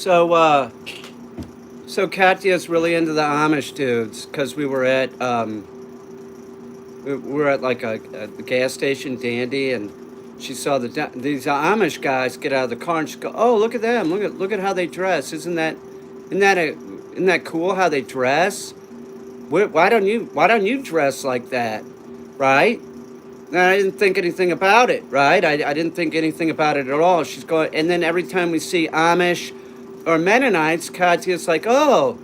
So, so Katya's really into the Amish dudes because we were at like a gas station, Dandy, and she saw these Amish guys get out of the car and she go, "Oh, look at them! Look at how they dress! Isn't that cool how they dress? Why don't you dress like that, right?" And I didn't think anything about it, right? I didn't think anything about it at all. She's going, and then every time we see Amish or Mennonites, Katya's like, "Oh,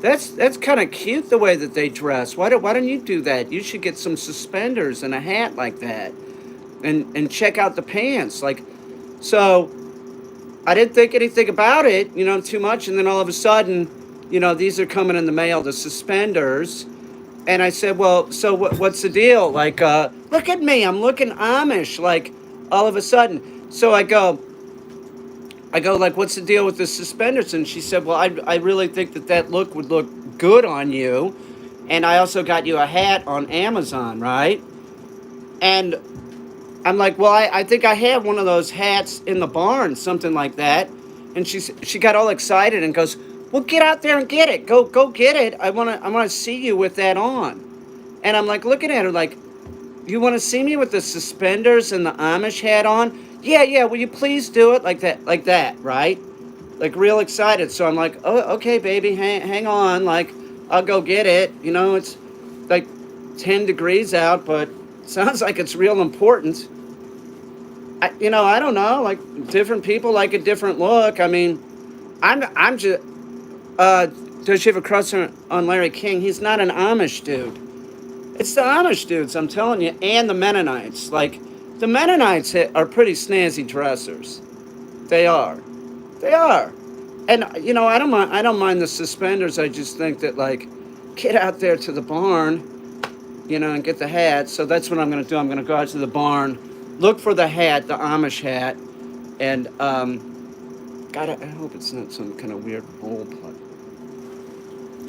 that's kind of cute the way that they dress. Why don't you do that? You should get some suspenders and a hat like that, and check out the pants." Like, so I didn't think anything about it, too much. And then all of a sudden, these are coming in the mail, the suspenders. And I said, "Well, so what's the deal? Like, look at me, I'm looking Amish." Like, all of a sudden, so I go like, "What's the deal with the suspenders?" And she said, "Well, I really think that look would look good on you, and I also got you a hat on Amazon, right?" And I'm like, "Well, I think I have one of those hats in the barn, something like that." And she got all excited and goes, "Well, get out there and get it. Go get it. I wanna see you with that on." And I'm like looking at her like, "You want to see me with the suspenders and the Amish hat on?" "Yeah, yeah. Will you please do it like that, right?" Like real excited. So I'm like, "Oh, okay, baby, hang on. Like, I'll go get it. It's like 10 degrees out, but sounds like it's real important." I don't know. Like different people like a different look. I mean, I'm just. Uh, does you have a crush on Larry King? He's not an Amish dude. It's the Amish dudes, I'm telling you, and the Mennonites. Like, the Mennonites are pretty snazzy dressers. They are. They are. And I don't mind the suspenders. I just think that like, get out there to the barn, and get the hat. So that's what I'm gonna do. I'm gonna go out to the barn, look for the hat, the Amish hat, and God, I hope it's not some kind of weird roll putt.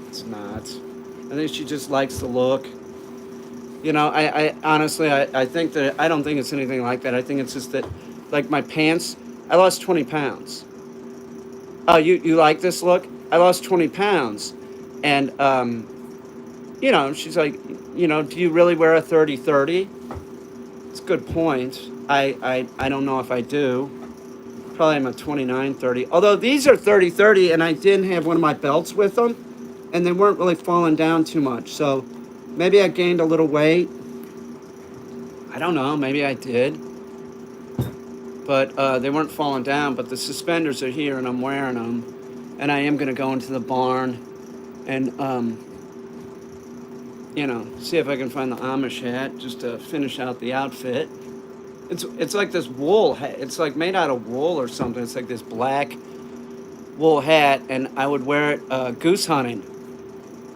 It's not. I think she just likes the look. I honestly, I think that I don't think it's anything like that. I think it's just that, like my pants, I lost 20 pounds. Oh, you like this look? I lost 20 pounds. And, she's like, "Do you really wear a 30-30?" It's a good point. I don't know if I do. Probably I'm a 29-30. Although these are 30-30 and I didn't have one of my belts with them. And they weren't really falling down too much. So maybe I gained a little weight. I don't know. Maybe I did. But they weren't falling down. But the suspenders are here, and I'm wearing them. And I am going to go into the barn and, see if I can find the Amish hat just to finish out the outfit. It's like this wool hat. It's like made out of wool or something. It's like this black wool hat, and I would wear it goose hunting.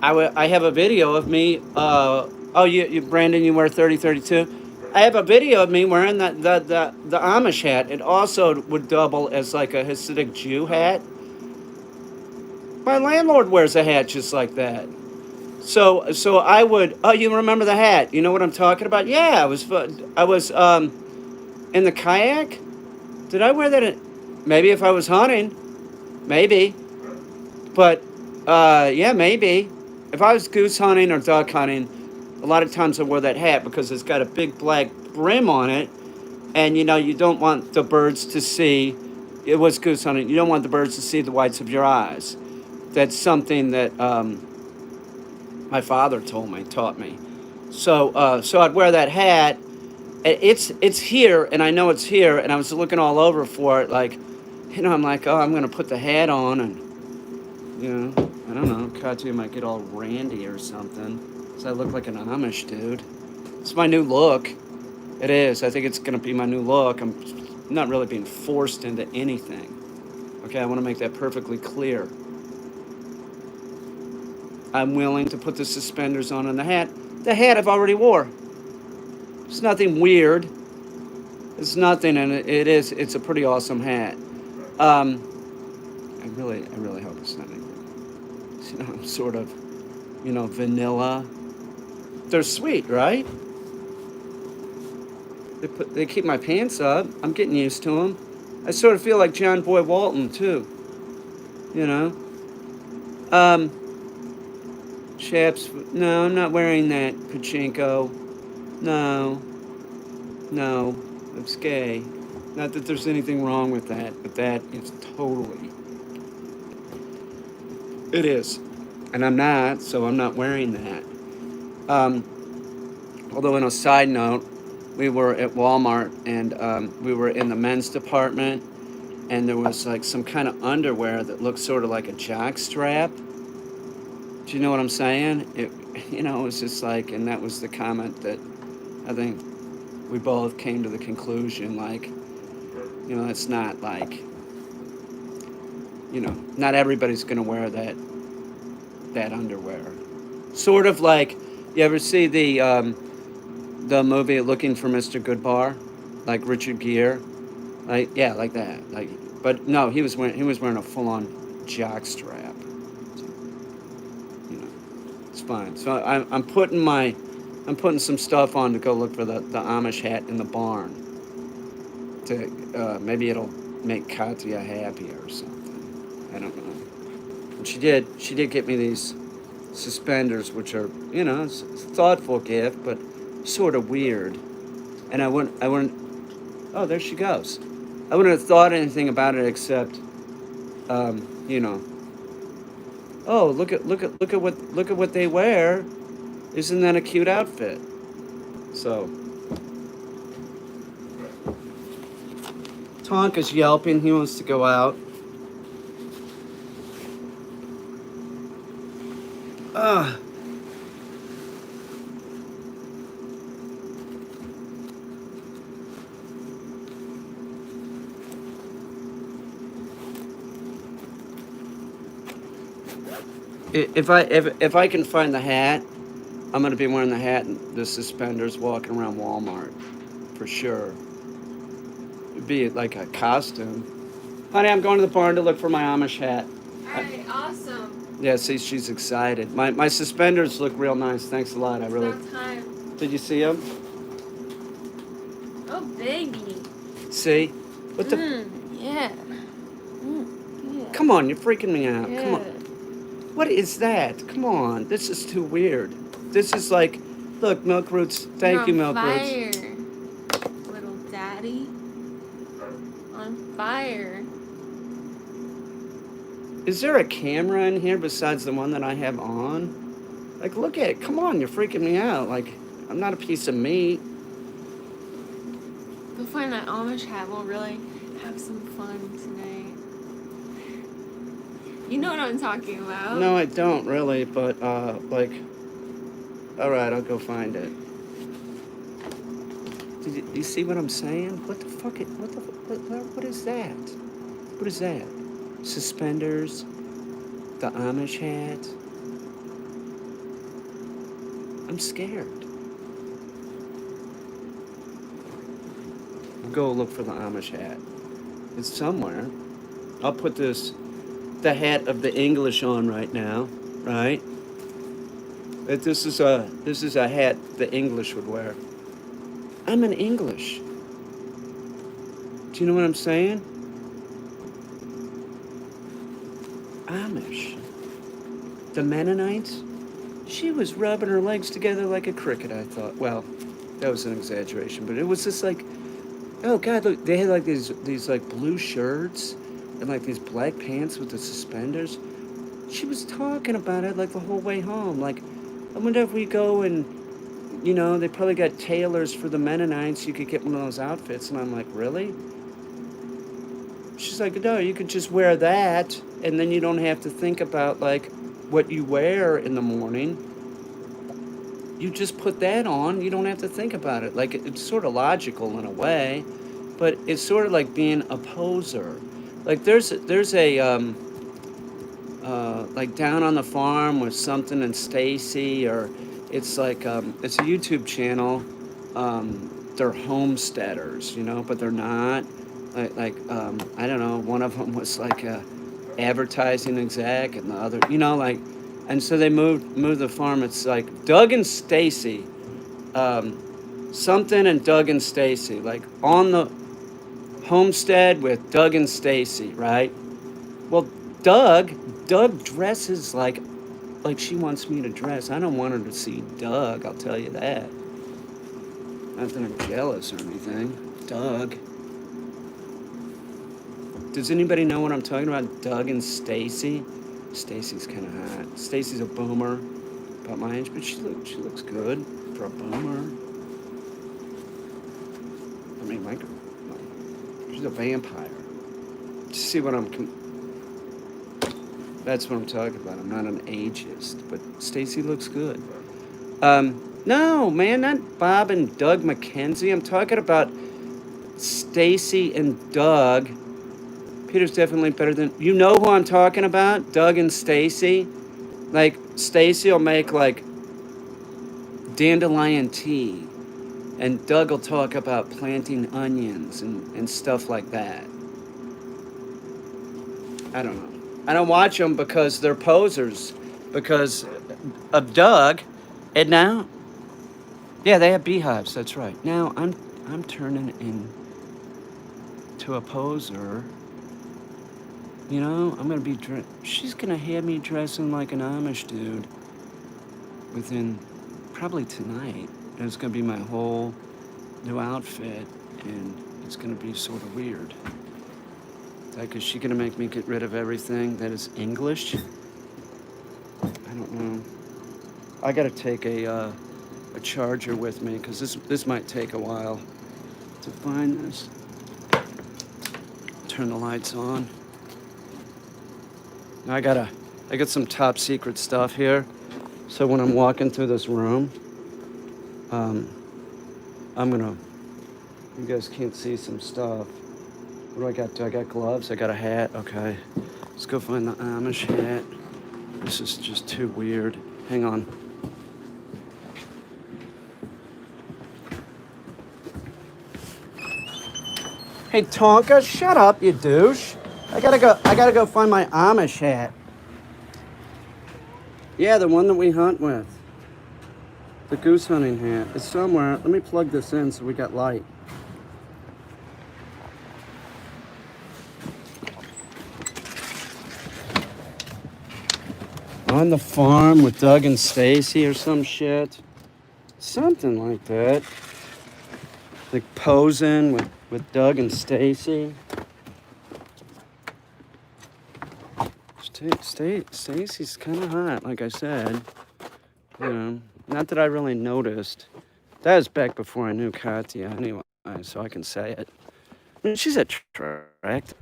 I have a video of me. You Brandon, you wear 30-32. I have a video of me wearing the Amish hat. It also would double as like a Hasidic Jew hat. My landlord wears a hat just like that. So I would. Oh, you remember the hat? You know what I'm talking about? Yeah, I was in the kayak. Did I wear that? Maybe if I was hunting, maybe. But yeah, maybe. If I was goose hunting or duck hunting, a lot of times I wear that hat because it's got a big black brim on it, and you don't want the birds to see. It was goose hunting. You don't want the birds to see the whites of your eyes. That's something that my father taught me. So I'd wear that hat. It's here, and I know it's here, and I was looking all over for it. Like, I'm like, oh, I'm gonna put the hat on, and I don't know. Katya might get all randy or something. So I look like an Amish dude. It's my new look. It is. I think it's gonna be my new look. I'm not really being forced into anything. Okay, I want to make that perfectly clear. I'm willing to put the suspenders on and the hat. The hat I've already wore. It's nothing weird. It's nothing, and it's a pretty awesome hat. I really hope it's not anything. I'm sort of, vanilla. They're sweet, right? They keep my pants up. I'm getting used to them. I sort of feel like John Boy Walton too. You know. Um, Chaps. No, I'm not wearing that. Pachinko. No, no, it's gay. Not that there's anything wrong with that, but that is totally. It is. And I'm not, so I'm not wearing that. Um, Although, on a side note, we were at Walmart and we were in the men's department, and there was like some kind of underwear that looked sort of like a jock strap. Do you know what I'm saying? It was just like, and that was the comment that I think we both came to the conclusion, like, it's not like, not everybody's gonna wear that underwear. Sort of like, you ever see the movie Looking for Mr. Goodbar, like Richard Gere, like yeah, like that, like. But no, he was wearing a full on jock strap. You know, it's fine. So I'm putting some stuff on to go look for the Amish hat in the barn. Maybe it'll make Katya happier or something. I don't know. And she did get me these suspenders, which are it's a thoughtful gift, but sort of weird. And I wouldn't. Oh, there she goes. I wouldn't have thought anything about it except, um, you know, oh look at what they wear. Isn't that a cute outfit? So Tonka's yelping. He wants to go out. Uh, if I can find the hat, I'm gonna be wearing the hat and the suspenders walking around Walmart for sure. It'd be like a costume. Honey, I'm going to the barn to look for my Amish hat. Alright, awesome. Yeah, see, she's excited. My suspenders look real nice. Thanks a lot. I It's really. about time. Did you see them? Oh, baby. See? What the? Yeah. Yeah. Come on, you're freaking me out. Yeah. Come on. What is that? Come on. This is too weird. This is like, look, Milk Roots. Thank you, Milk Roots. Fire, little daddy. On fire. Is there a camera in here besides the one that I have on? Like, look at it. Come on, you're freaking me out. Like, I'm not a piece of meat. Go find that Amish hat. We'll really have some fun tonight. You know what I'm talking about. No, I don't really, but, like, all right, I'll go find it. Do you see what I'm saying? What the fuck? What is that? What is that? Suspenders? The Amish hat? I'm scared. I'll go look for the Amish hat. It's somewhere. I'll put the hat of the English on right now, right? This is a hat the English would wear. I'm an English. Do you know what I'm saying? Amish. The Mennonites? She was rubbing her legs together like a cricket, I thought. Well, that was an exaggeration, but it was just like, oh God, look, they had like these like blue shirts and like these black pants with the suspenders. She was talking about it like the whole way home. Like, I wonder if we go and, they probably got tailors for the Mennonites. You could get one of those outfits. And I'm like, really? She's like, no, you could just wear that, and then you don't have to think about like what you wear in the morning. You just put that on. You don't have to think about it. Like, it's sort of logical in a way, but it's sort of like being a poser. Like there's a like Down on the Farm with something and Stacy, or it's like it's a YouTube channel. They're homesteaders, but they're not. I don't know. One of them was like a advertising exec, and the other, like, and so they moved the farm. It's like Doug and Stacy, something and Doug and Stacy, like on the homestead with Doug and Stacy, right? Well, Doug dresses like she wants me to dress. I don't want her to see Doug, I'll tell you that. Not that I'm jealous or anything. Doug. Does anybody know what I'm talking about? Doug and Stacy? Stacy's kind of hot. Stacy's a boomer, about my age, but she looks good for a boomer. I mean, she's a vampire. See what that's what I'm talking about. I'm not an ageist, but Stacy looks good. No, man, not Bob and Doug McKenzie. I'm talking about Stacy and Doug. Peter's definitely better than you know who I'm talking about. Doug and Stacy. Like Stacy will make like dandelion tea, and Doug will talk about planting onions and stuff like that. I don't know. I don't watch them because they're posers. Because of Doug, and now, yeah, they have beehives. That's right. Now I'm turning into a poser. You know, I'm gonna be. She's gonna have me dressing like an Amish dude within probably tonight. And it's gonna be my whole new outfit, and it's gonna be sort of weird. Like, is she gonna make me get rid of everything that is English? I don't know. I gotta take a charger with me because this might take a while to find this. Turn the lights on. Now I got some top secret stuff here. So when I'm walking through this room, you guys can't see some stuff. What do I got? Do I got gloves? I got a hat. Okay. Let's go find the Amish hat. This is just too weird. Hang on. Hey Tonka, shut up, you douche. I gotta go find my Amish hat. Yeah, the one that we hunt with. The goose hunting hat. It's somewhere. Let me plug this in so we got light. On the farm with Doug and Stacy or some shit. Something like that. Like posing with Doug and Stacy. Stacy's kind of hot, like I said. You know, not that I really noticed. That was back before I knew Katya anyway, so I can say it. I mean, she's attractive.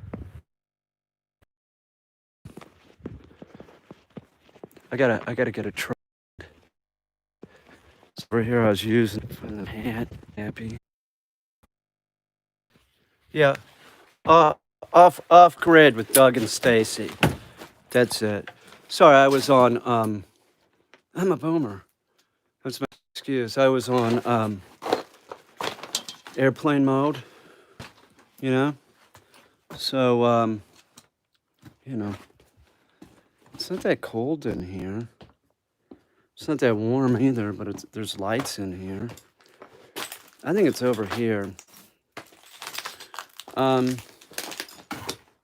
I gotta get a truck. Over here I was using for the hat. Happy. Yeah. Off grid with Doug and Stacy. That's it. Sorry, I was on I'm a boomer. That's my excuse. I was on airplane mode, you know? So you know, it's not that cold in here. It's not that warm either, but there's lights in here. I think it's over here. I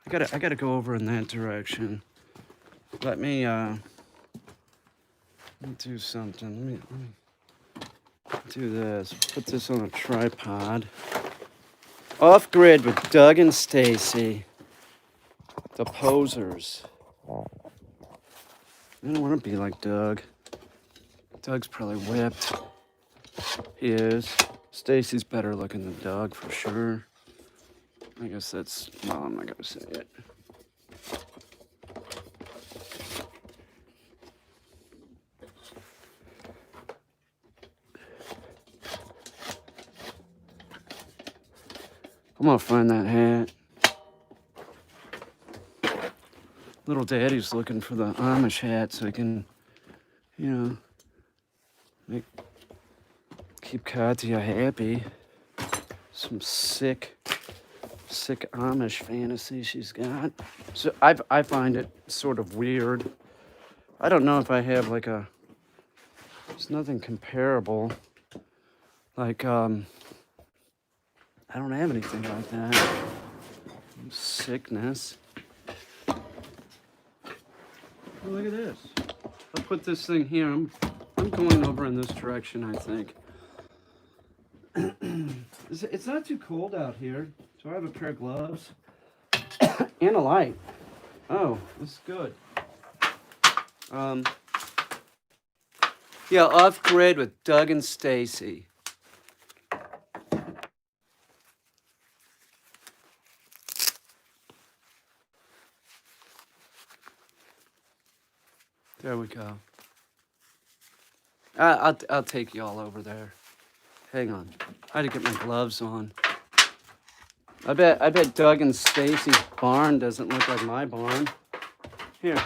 gotta go over in that direction. Let me do something. Let me do this. Put this on a tripod. Off grid with Doug and Stacy, the posers. I don't want to be like Doug. Doug's probably whipped. He is. Stacy's better looking than Doug for sure. I guess that's, well, I'm not gonna say it. I'm gonna find that hat. Little Daddy's looking for the Amish hat so he can, you know, keep Katya happy. Some sick Amish fantasy she's got. So I find it sort of weird. I don't know if I have like there's nothing comparable. Like, I don't have anything like that. Sickness. Oh, look at this. I'll put this thing here. I'm going over in this direction, I think. It's not too cold out here. Do I have a pair of gloves? And a light. Oh, this is good. Yeah, Off Grid with Doug and Stacy. There we go. I'll take you all over there. Hang on. I had to get my gloves on. I bet Doug and Stacy's barn doesn't look like my barn. Here.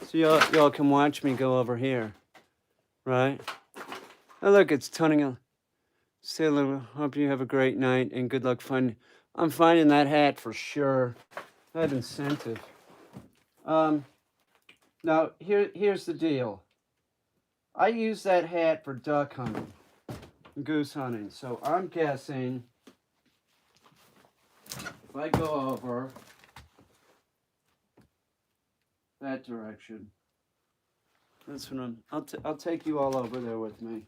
So y'all can watch me go over here. Right? Oh look, it's turning a sailor. Hope you have a great night and good luck finding. I'm finding that hat for sure. I have incentive. Now here's the deal. I use that hat for duck hunting, goose hunting. So I'm guessing if I go over that direction, that's what I'll take you all over there with me.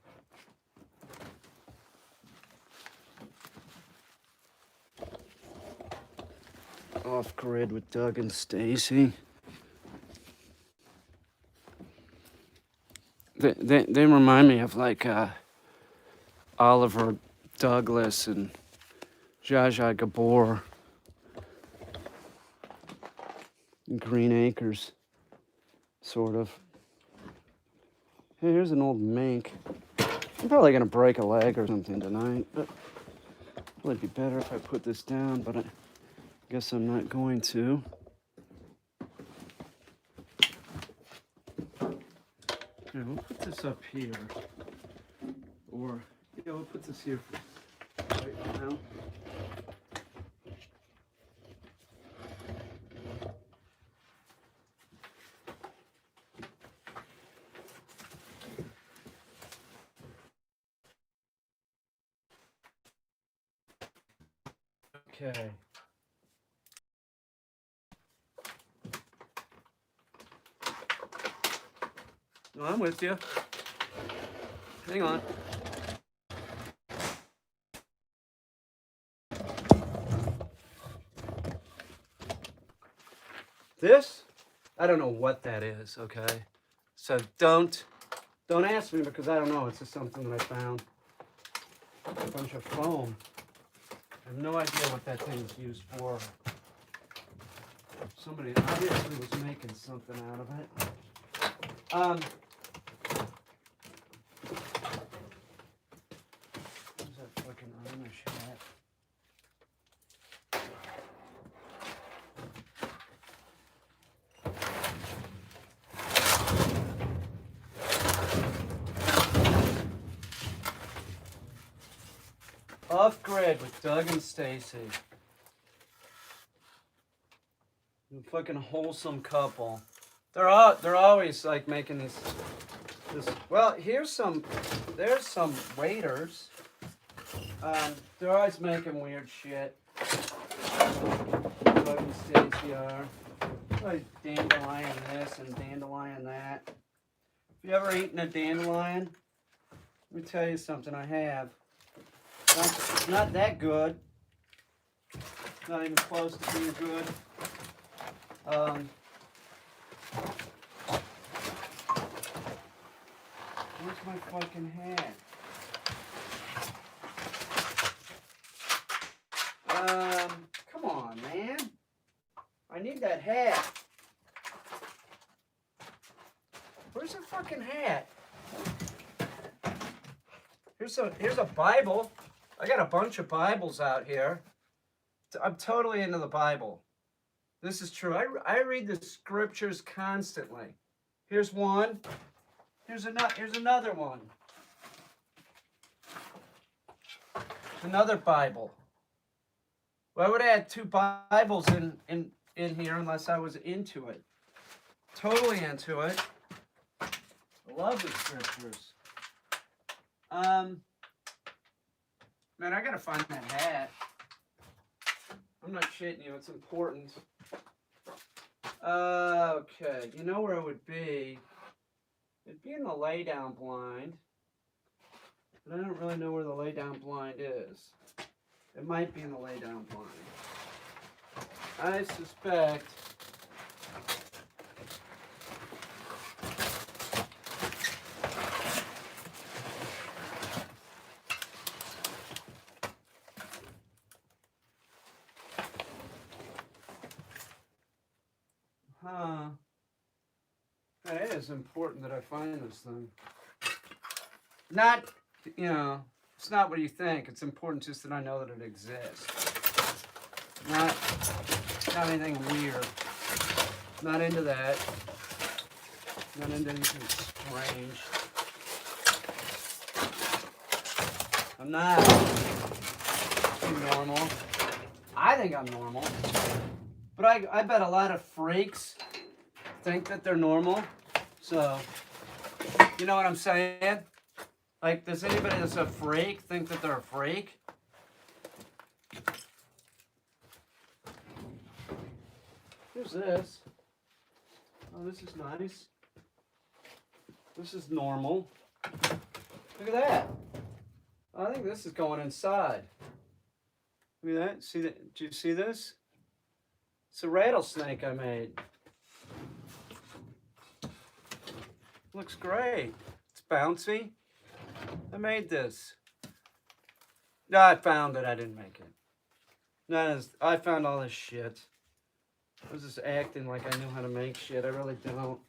Off Grid with Doug and Stacy. They remind me of like Oliver Douglas and Zsa Zsa Gabor and Green Acres, sort of. Hey, here's an old mink. I'm probably gonna break a leg or something tonight, but it would be better if I put this down, but I guess I'm not going to. Here, we'll put this up here. Or, yeah, we'll put this here right now. Okay. Well, I'm with you. Hang on. This? I don't know what that is, okay? So don't ask me because I don't know. It's just something that I found. A bunch of foam. I have no idea what that thing is used for. Somebody obviously was making something out of it. Where's that fucking Amish hat? Off Grid with Doug and Stacy. A fucking wholesome couple. They're always like making this. Well, there's some waiters. They're always making weird shit. Doug and Stacy are. Like dandelion this and dandelion that. If you ever eaten a dandelion, let me tell you something. I have. It's not that good. Not even close to being good. Where's my fucking hat? Come on, man. I need that hat. Where's the fucking hat? Here's a Bible. I got a bunch of Bibles out here. I'm totally into the Bible. This is true. I read the scriptures constantly. Here's one. Here's another one. Another Bible. Well, I would add 2 Bibles in here unless I was into it. Totally into it. I love the scriptures. Man, I gotta find that hat. I'm not shitting you, it's important. Okay, you know where it would be? It'd be in the lay down blind. But I don't really know where the lay down blind is. It might be in the lay down blind. I suspect it is important that I find this thing. Not, it's not what you think. It's important just that I know that it exists. Not anything weird. Not into that. Not into anything strange. I'm not normal. I think I'm normal. But I bet a lot of freaks think that they're normal. So, you know what I'm saying? Like, does anybody that's a freak think that they're a freak? Here's this. Oh, this is nice. This is normal. Look at that. I think this is going inside. Look at that. See that? Did you see this? It's a rattlesnake I made. Looks great. It's bouncy. I made this. No, I found it. I didn't make it. No, I found all this shit. I was just acting like I knew how to make shit. I really don't.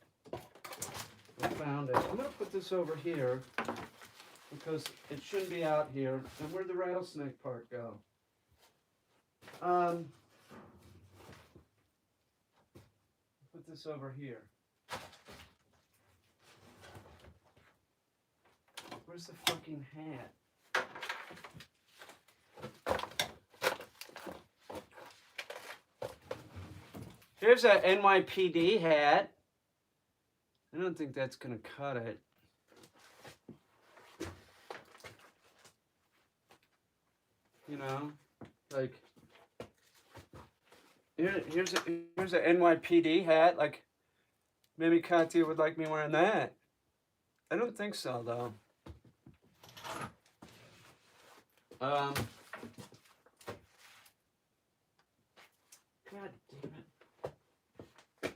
I found it. I'm going to put this over here because it shouldn't be out here. And where'd the rattlesnake part go? Put this over here. Where's the fucking hat? Here's a NYPD hat. I don't think that's gonna cut it. You know, like here's a NYPD hat. Like maybe Katya would like me wearing that. I don't think so though. God damn it.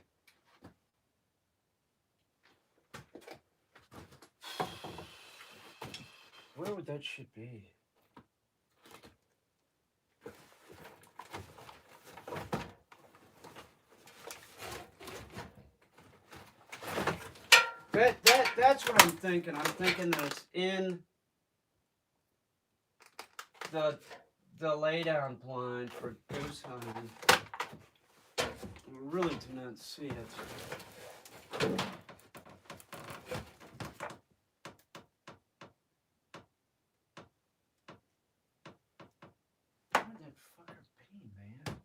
Where would that shit be? That's what I'm thinking. I'm thinking that it's in the lay down blind for goose hunting. I really do not see it. Where would that fucker be, man?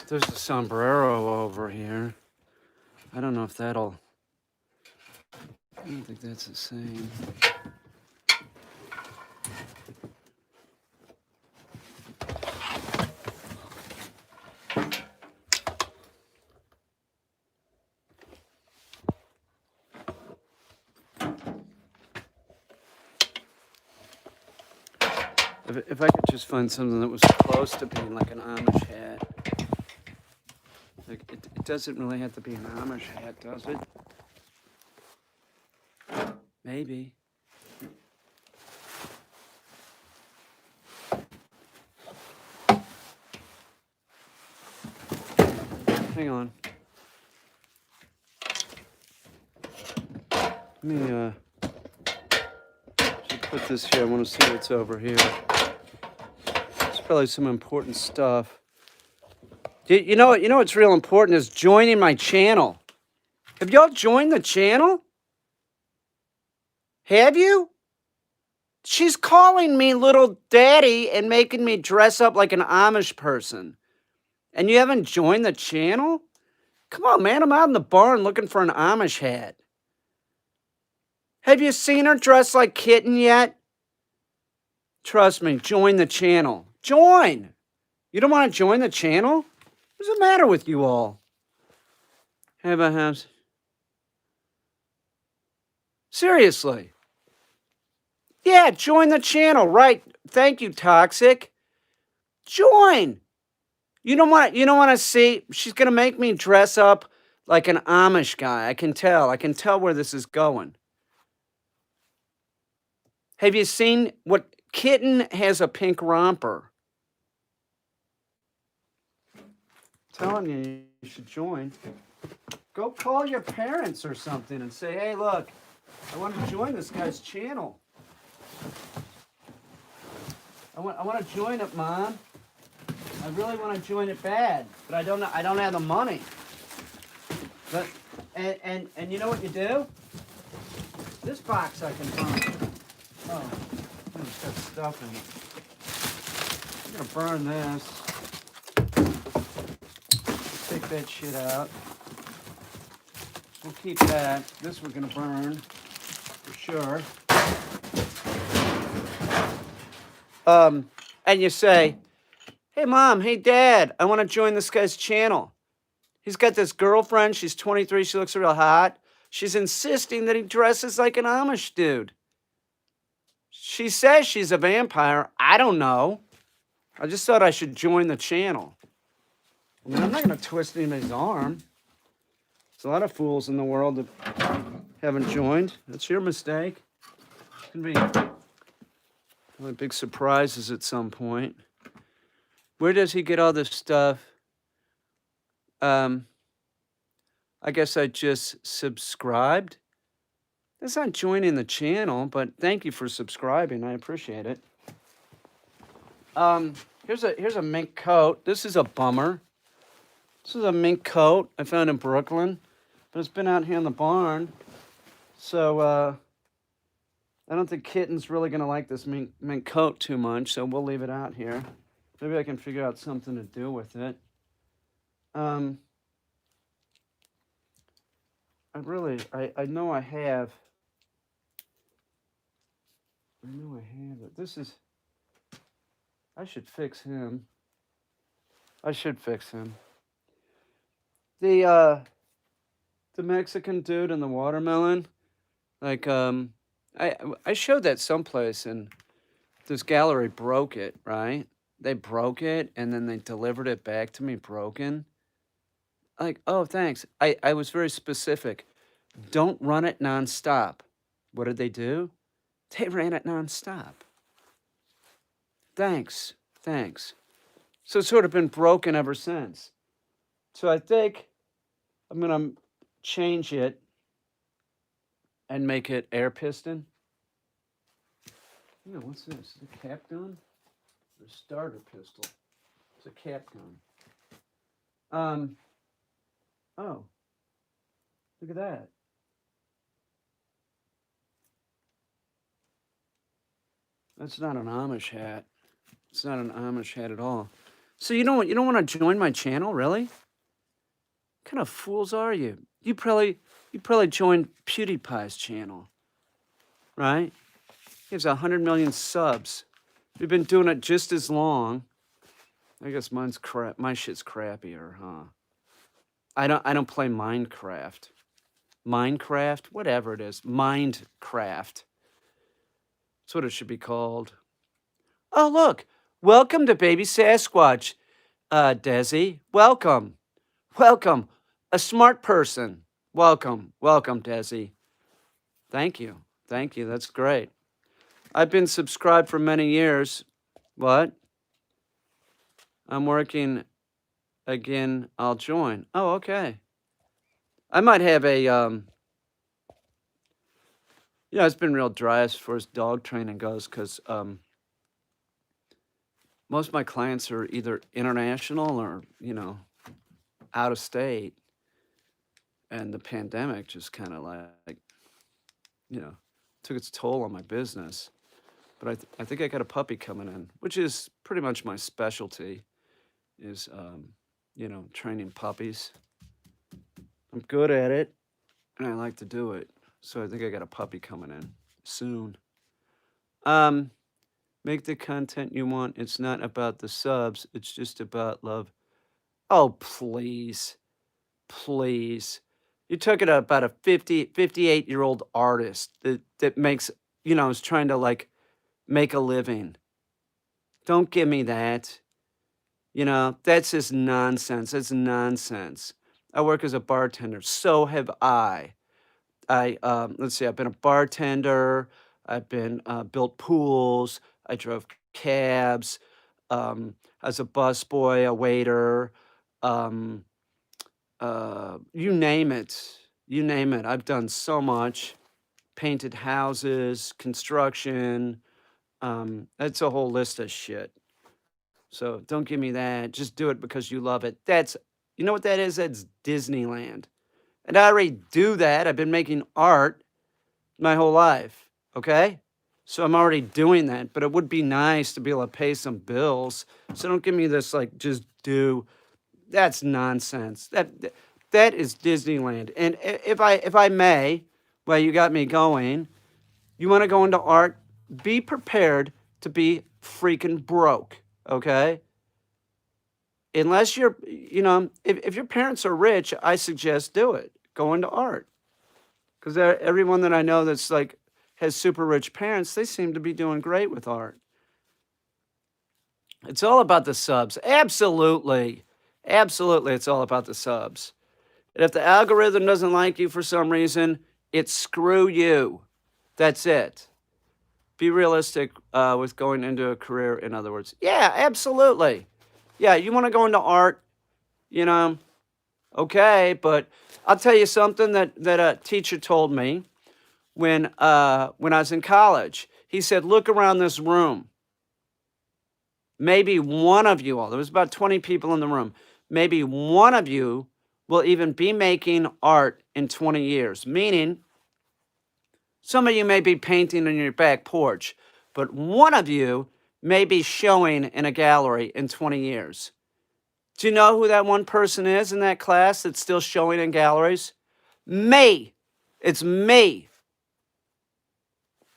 There's a sombrero over here. I don't know if that'll... I don't think that's the same. If I could just find something that was close to being like an Amish hat. Like it doesn't really have to be an Amish hat, does it? Maybe. Hang on. Let me just put this here. I want to see what's over here. It's probably some important stuff. You know what's real important is joining my channel. Have y'all joined the channel? Have you? She's calling me little daddy and making me dress up like an Amish person. And you haven't joined the channel? Come on, man. I'm out in the barn looking for an Amish hat. Have you seen her dressed like Kitten yet? Trust me, join the channel. Join! You don't want to join the channel? What's the matter with you all? Have a house. Seriously. Yeah, join the channel, right? Thank you, Toxic. Join. You don't want to see. She's gonna make me dress up like an Amish guy. I can tell. I can tell where this is going. Have you seen what Kitten has a pink romper? Telling you, you should join. Go call your parents or something and say, hey, look, I want to join this guy's channel. I want to join it, Mom. I really want to join it bad, but I don't have the money. But and you know what you do? This box I can burn. Oh, it's got stuff in it. I'm gonna burn this. Take that shit out. We'll keep that. This we're gonna burn for sure. And you say, hey Mom, hey Dad, I want to join this guy's channel. He's got this girlfriend, she's 23, she looks real hot. She's insisting that he dresses like an Amish dude. She says she's a vampire. I don't know. I just thought I should join the channel. I mean, I'm not going to twist anybody's arm. There's a lot of fools in the world that haven't joined. That's your mistake. It's going to be big surprises at some point. Where does he get all this stuff? I guess I just subscribed. That's not joining the channel, but thank you for subscribing. I appreciate it. Here's a mink coat. This is a bummer. This is a mink coat I found in Brooklyn, but it's been out here in the barn. So I don't think Kitten's really gonna like this mink coat too much, so we'll leave it out here. Maybe I can figure out something to do with it. I know I have. I know I have it. This is. I should fix him. I should fix him. The Mexican dude and the watermelon, like I showed that someplace and this gallery broke it, right? They broke it and then they delivered it back to me broken. Like, oh, thanks. I was very specific. Don't run it nonstop. What did they do? They ran it nonstop. Thanks. So it's sort of been broken ever since. So I think I'm going to change it and make it air piston. Yeah, what's this? Is it a cap gun? Or a starter pistol? It's a cap gun. Oh. Look at that. That's not an Amish hat. It's not an Amish hat at all. So you don't want to join my channel, really? What kind of fools are you? You probably joined PewDiePie's channel, right? He has 100 million subs. We've been doing it just as long. I guess mine's crap. My shit's crappier, huh? I don't play Minecraft. Minecraft, whatever it is, Mindcraft. That's what it should be called. Oh look, welcome to Baby Sasquatch, Desi. Welcome. A smart person. Welcome, Desi. Thank you. That's great. I've been subscribed for many years. What? I'm working again. I'll join. Oh, okay. I might have a, it's been real dry as far as dog training goes because most of my clients are either international or, out of state. And the pandemic just kind of like, took its toll on my business. But I think I got a puppy coming in, which is pretty much my specialty. Is training puppies. I'm good at it, and I like to do it. So I think I got a puppy coming in soon. Um, Make the content you want. It's not about the subs. It's just about love. Oh, please. Please. You're talking about a 58-year-old artist that makes, is trying to like make a living. Don't give me that. That's just nonsense. That's nonsense. I work as a bartender. So have I. Let's see, I've been a bartender. I've been built pools. I drove cabs. As a busboy, a waiter. Um, you name it. You name it. I've done so much. Painted houses, construction. That's a whole list of shit. So don't give me that. Just do it because you love it. You know what that is? That's Disneyland. And I already do that. I've been making art my whole life. Okay? So I'm already doing that. But it would be nice to be able to pay some bills. So don't give me this, like, just do. That's nonsense. That is Disneyland. And if I may, well, you got me going. You want to go into art? Be prepared to be freaking broke. Okay? Unless you're, if your parents are rich, I suggest do it. Go into art. Because everyone that I know that's like has super rich parents, they seem to be doing great with art. It's all about the subs. Absolutely. Absolutely, it's all about the subs. And if the algorithm doesn't like you for some reason, it's screw you. That's it. Be realistic with going into a career, in other words. Yeah, absolutely. Yeah, you want to go into art, okay, but I'll tell you something that a teacher told me when I was in college. He said, look around this room. Maybe one of you all, there was about 20 people in the room, maybe one of you will even be making art in 20 years. Meaning, some of you may be painting on your back porch, but one of you may be showing in a gallery in 20 years. Do you know who that one person is in that class that's still showing in galleries? Me. It's me.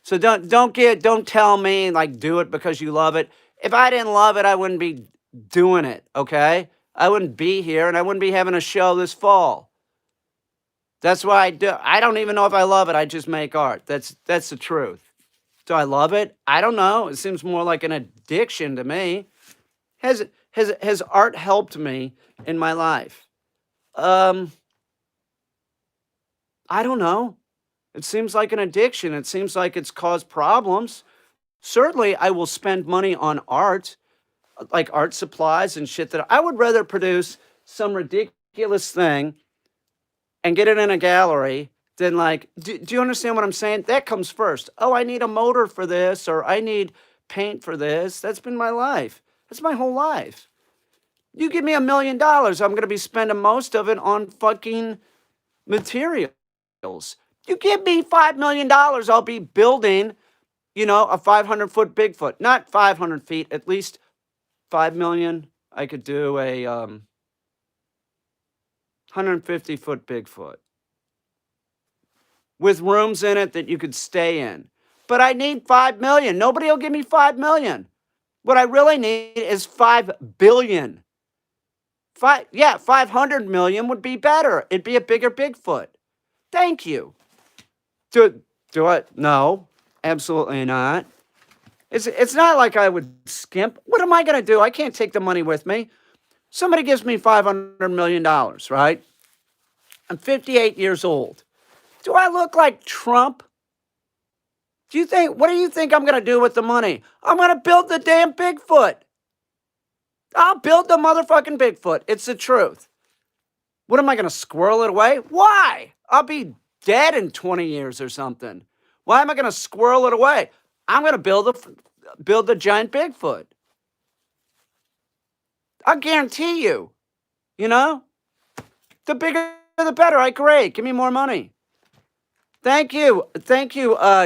So don't tell me like do it because you love it. If I didn't love it, I wouldn't be doing it, okay? I wouldn't be here and I wouldn't be having a show this fall. That's why I do. I don't even know if I love it. I just make art. That's the truth. Do I love it? I don't know. It seems more like an addiction to me. Has art helped me in my life? I don't know. It seems like an addiction. It seems like it's caused problems. Certainly, I will spend money on art, like art supplies and shit that I would rather produce some ridiculous thing and get it in a gallery than like, do you understand what I'm saying? That comes first. Oh, I need a motor for this, or I need paint for this. That's been my life. That's my whole life. You give me $1 million, I'm going to be spending most of it on fucking materials. You give me $5 million, I'll be building, a 500-foot Bigfoot. Not 500 feet, at least 5 million. I could do a 150-foot Bigfoot with rooms in it that you could stay in. But I need 5 million. Nobody will give me 5 million. What I really need is 5 billion. 500 million would be better. It'd be a bigger Bigfoot. Thank you. Do it? No, absolutely not. It's not like I would skimp. What am I going to do? I can't take the money with me. Somebody gives me $500 million, right? I'm 58 years old. Do I look like Trump? What do you think I'm going to do with the money? I'm going to build the damn Bigfoot. I'll build the motherfucking Bigfoot. It's the truth. What am I going to squirrel it away? Why? I'll be dead in 20 years or something. Why am I going to squirrel it away? I'm going to build the giant Bigfoot. I guarantee you, the bigger the better. Great. Give me more money. Thank you,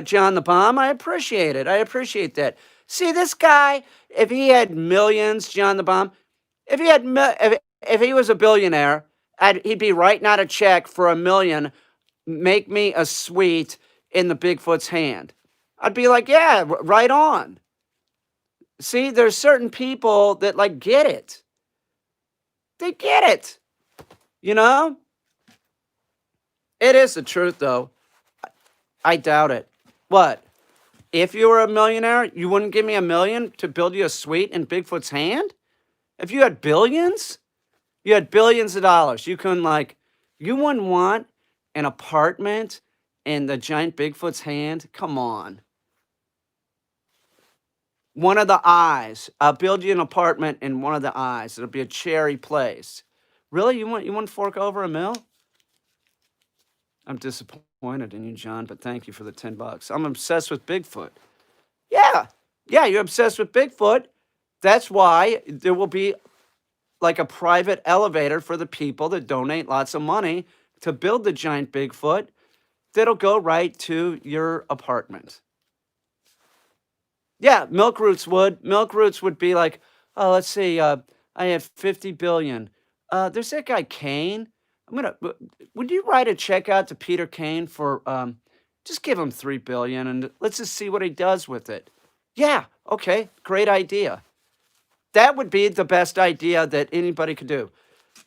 John the Bomb. I appreciate it. I appreciate that. See, this guy, if he had millions, John the Bomb, if he was a billionaire, he'd be writing out a check for 1 million. Make me a suite in the Bigfoot's hand. I'd be like, yeah, right on. See, there's certain people that like get it. They get it. You know? It is the truth, though. I doubt it. What? If you were a millionaire, you wouldn't give me 1 million to build you a suite in Bigfoot's hand? If you had billions, you had billions of dollars. You couldn't, like, you wouldn't want an apartment in the giant Bigfoot's hand? Come on. One of the eyes. I'll build you an apartment in one of the eyes. It'll be a cherry place. Really? You want to fork over 1 mil? I'm disappointed in you, John, but thank you for the $10. I'm obsessed with Bigfoot. Yeah. Yeah, you're obsessed with Bigfoot. That's why there will be like a private elevator for the people that donate lots of money to build the giant Bigfoot that'll go right to your apartment. Yeah, Milk Roots would. Milk Roots would be like, oh, let's see, I have 50 billion. There's that guy Caine. Would you write a check out to Peter Caine for, just give him 3 billion and let's just see what he does with it. Yeah, okay, great idea. That would be the best idea that anybody could do.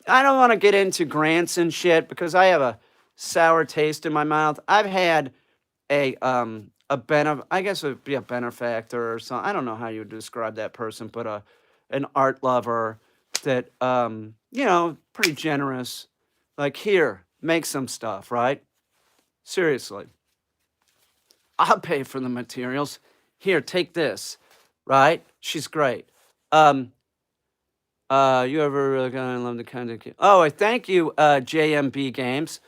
I don't want to get into grants and shit because I have a sour taste in my mouth. I've had I guess it would be a benefactor or something. I don't know how you would describe that person, but an art lover that pretty generous. Like, here, make some stuff, right? Seriously. I'll pay for the materials. Here, take this, right? She's great. You ever really gonna love the kind of oh, I thank you, JMB Games.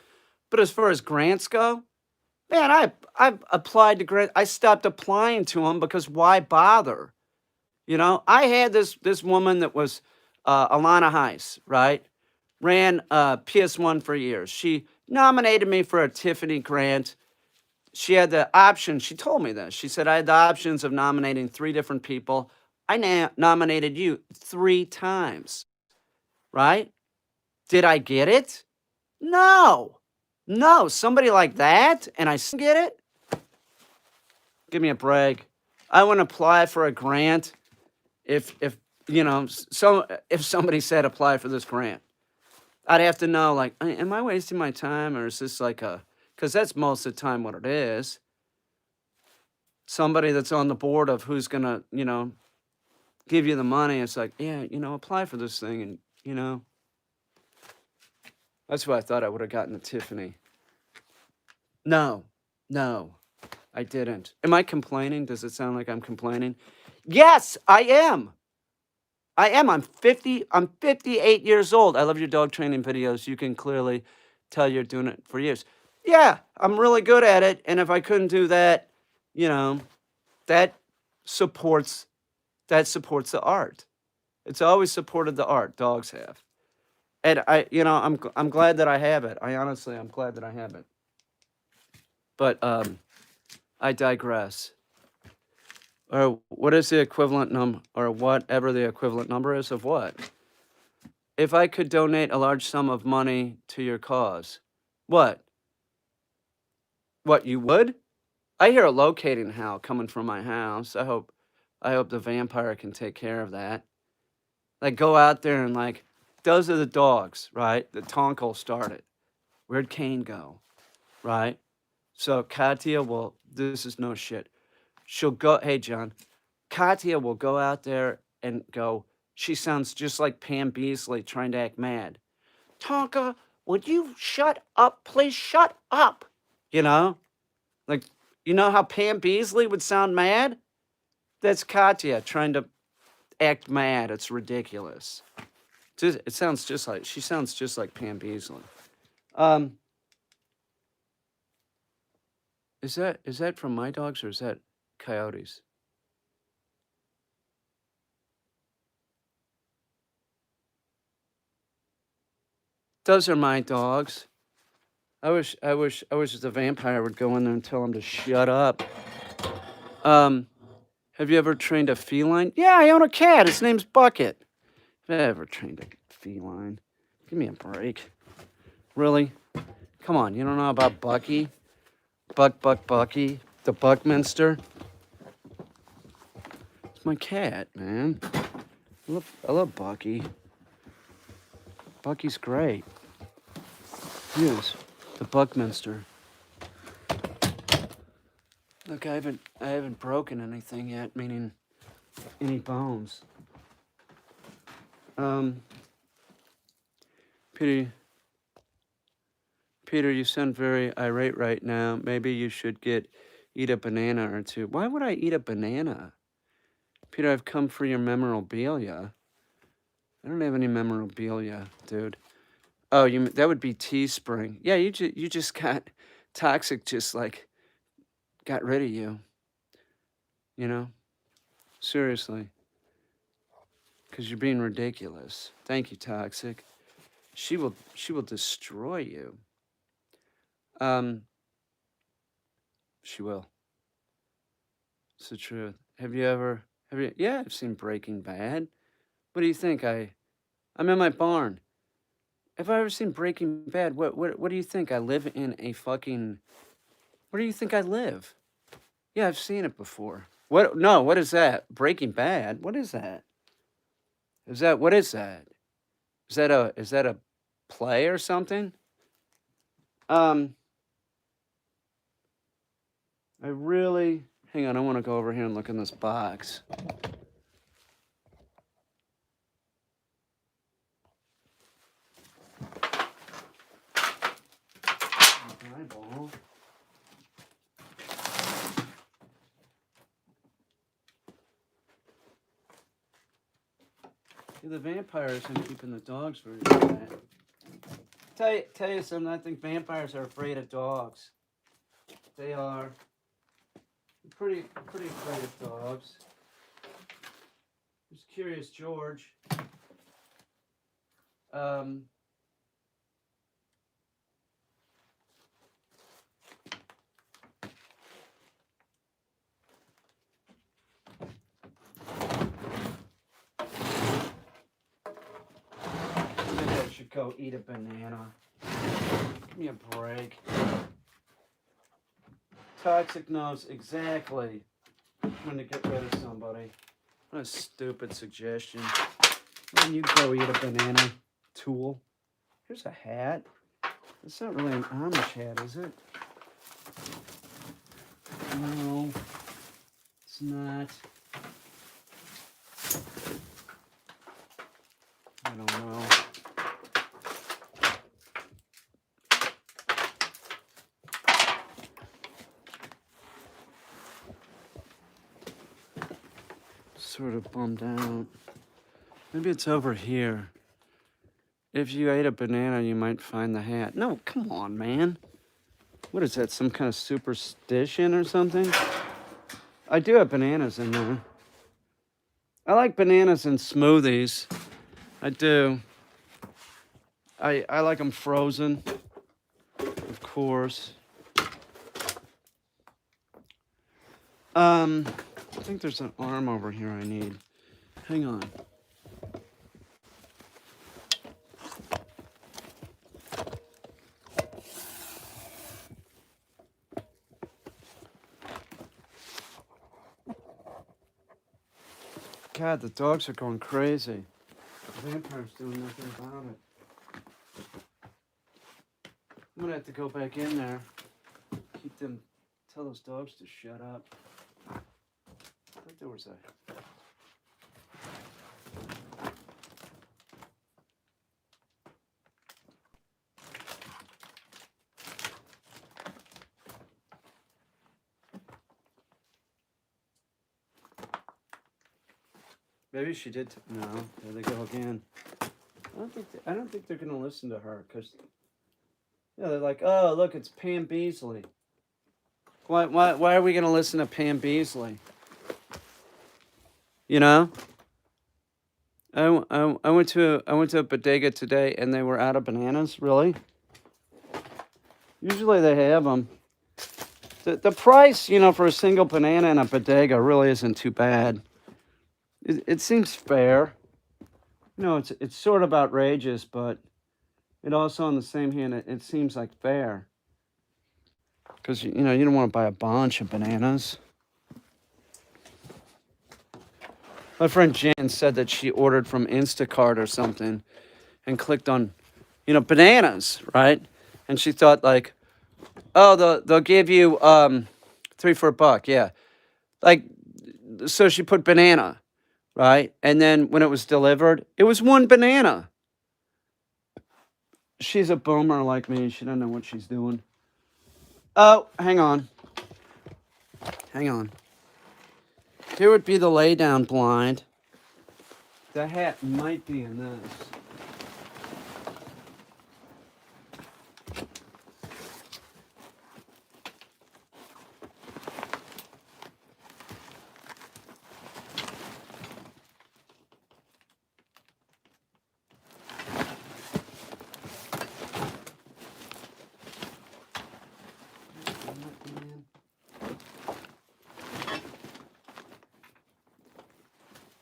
But as far as grants go, man, I've applied to grant. I stopped applying to them because why bother? I had this woman that was Alana Heiss, right? Ran PS1 for years. She nominated me for a Tiffany grant. She had the option. She told me this. She said I had the options of nominating 3 different people. I nominated you 3 times, right? Did I get it? No. No, somebody like that, and I get it? Give me a break. I wouldn't apply for a grant if if somebody said apply for this grant. I'd have to know, like, am I wasting my time, or is this like because that's most of the time what it is. Somebody that's on the board of who's gonna, give you the money. It's like, yeah, apply for this thing, and that's why I thought I would have gotten the Tiffany. No, no, I didn't. Am I complaining? Does it sound like I'm complaining? Yes, I am. I am. I'm 50. I'm 58 years old. I love your dog training videos. You can clearly tell you're doing it for years. Yeah, I'm really good at it. And if I couldn't do that, that supports the art. It's always supported the art. Dogs have. And I'm glad that I have it. I'm glad that I have it. But I digress. Or what is the equivalent number, or whatever the equivalent number is of what? If I could donate a large sum of money to your cause, what? What, you would? I hear a locating howl coming from my house. I hope the vampire can take care of that. Like, go out there and, like, those are the dogs, right? The Tonko started. Where'd Caine go, right? So Katya will, this is no shit. She'll go, hey, John, Katya will go out there and go, she sounds just like Pam Beasley trying to act mad. Tonka, would you shut up? Please shut up. Like, how Pam Beasley would sound mad? That's Katya trying to act mad. It's ridiculous. It sounds just like, she sounds just like Pam Beasley. Is that from my dogs or is that coyotes? Those are my dogs. I wish the vampire would go in there and tell him to shut up. Have you ever trained a feline? Yeah, I own a cat. His name's Bucket. Have I ever trained a feline? Give me a break. Really? Come on, you don't know about Bucky? Bucky, the Buckminster? It's my cat, man. I love Bucky. Bucky's great. He is. The Buckminster. Look, I haven't broken anything yet, meaning any bones. Peter, you sound very irate right now. Maybe you should eat a banana or two. Why would I eat a banana? Peter, I've come for your memorabilia. I don't have any memorabilia, dude. Oh, that would be Teespring. Yeah, you just got toxic, just like got rid of you. You know, seriously, because you're being ridiculous. Thank you, toxic. She will destroy you. She will. It's the truth. Have you? Yeah, I've seen Breaking Bad. What do you think? I'm in my barn. Have I ever seen Breaking Bad? What do you think? I live in a fucking. Where do you think I live? Yeah, I've seen it before. What? No, what is that? Breaking Bad? What is that? What is that? Is that a play or something? I really. Hang on, I want to go over here and look in this box. Eyeball. Yeah, the vampires and keeping the dogs very quiet. Tell you something. I think vampires are afraid of dogs. They are pretty afraid of dogs. Just curious, George. Maybe I should go eat a banana. Give me a break. Toxic knows exactly when to get rid of somebody. What a stupid suggestion. Why don't you go eat a banana, tool? Here's a hat. It's not really an Amish hat, is it? No, it's not. I don't know. Sort of bummed out. Maybe it's over here. If you ate a banana, you might find the hat. No, come on, man. What is that, some kind of superstition or something? I do have bananas in there. I like bananas in smoothies. I do. I like them frozen, of course. I think there's an arm over here I need. Hang on. God, the dogs are going crazy. The vampire's doing nothing about it. I'm gonna have to go back in there. Tell those dogs to shut up. I thought there was a... Maybe she did. No, there they go again. I don't think they're gonna listen to her because, yeah, they're like, oh, look, it's Pam Beasley. Why are we gonna listen to Pam Beasley? You know, I went to a bodega today and they were out of bananas. Really? Usually they have them. The price, you know, for a single banana and a bodega really isn't too bad. It seems fair. You know, it's sort of outrageous, but it also, on the same hand, it seems like fair. Because, you know, you don't want to buy a bunch of bananas. My friend Jan said that she ordered from Instacart or something and clicked on, you know, bananas, right? And she thought like, oh, they'll give you 3 for $1, yeah. Like, so she put banana, right? And then when it was delivered, it was 1 banana. She's a boomer like me. She doesn't know what she's doing. Oh, hang on. Hang on. Here would be the lay down blind. The hat might be in this.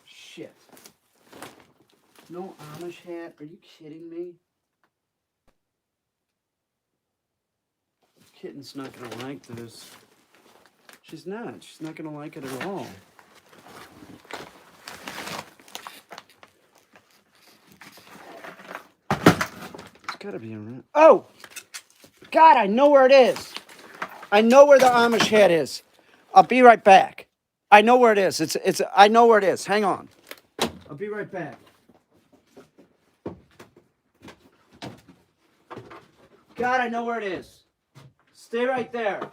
Shit. No Amish hat? Are you kidding me? Kitten's not gonna like this. She's not. She's not gonna like it at all. It's gotta be around. Oh! God, I know where it is. I know where the Amish hat is. I'll be right back. I know where it is. I know where it is. Hang on. I'll be right back. God, I know where it is. Stay right there.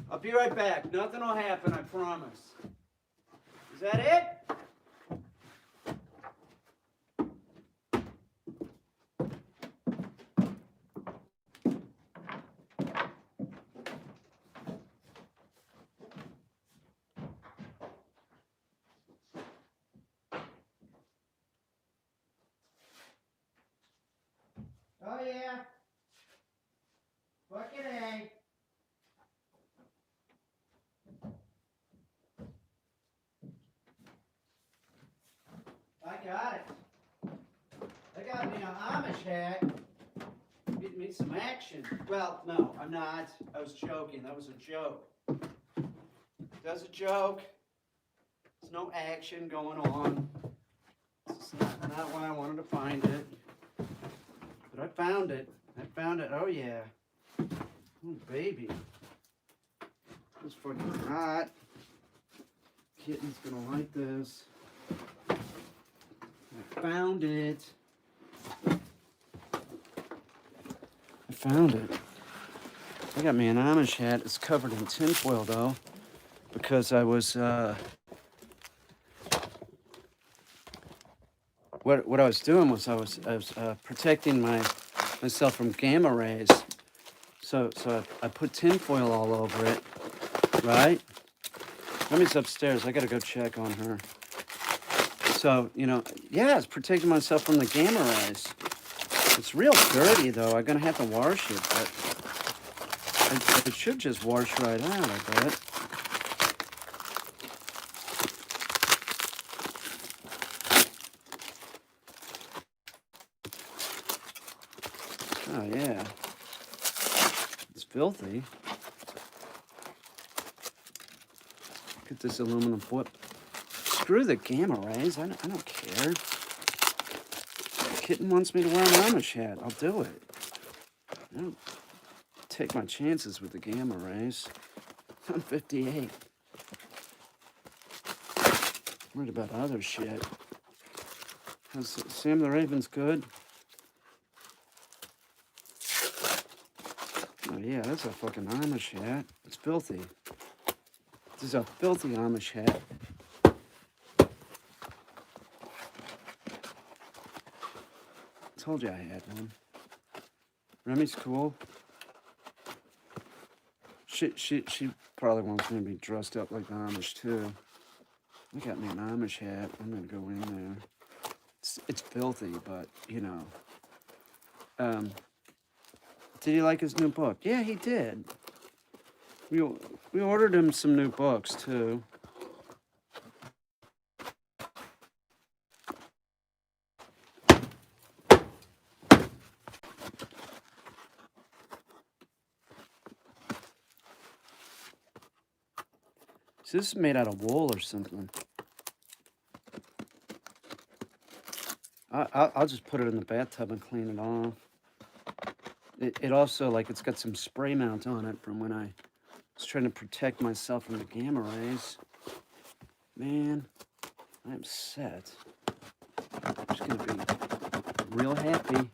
I'll be right back. Nothing will happen, I promise. Is that it? Oh, yeah. Fucking A. I got it. I got me an Amish hat. Get me some action. Well, no, I'm not. I was joking. That was a joke. That's a joke. There's no action going on. It's not why I wanted to find it. But I found it. I found it. Oh, yeah. Oh, baby. It's fucking hot. Kitten's gonna like this. I found it. I found it. I got me an Amish hat. It's covered in tinfoil though, because I was what I was doing was I was protecting myself from gamma rays. So I put tinfoil all over it, right? Mommy's upstairs. I gotta go check on her. So, you know, yeah, it's protecting myself from the gamma rays. It's real dirty, though. I'm going to have to wash it, but it should just wash right out, I bet. Oh, yeah. It's filthy. Get this aluminum foil. Screw the gamma rays. I don't care. Kitten wants me to wear an Amish hat. I'll do it. I don't take my chances with the gamma rays. I'm 58. Worried about other shit. How's Sam the Raven's good? Oh yeah, that's a fucking Amish hat. It's filthy. This is a filthy Amish hat. Told you I had one. Remy's cool. She probably wants me to be dressed up like the Amish too. I got me an Amish hat. I'm gonna go in there. It's filthy, but you know. Did he like his new book? Yeah, he did. We ordered him some new books too. So this is made out of wool or something. I'll just put it in the bathtub and clean it off. It also, like, it's got some spray mount on it from when I was trying to protect myself from the gamma rays. Man, I'm set. I'm just gonna be real happy.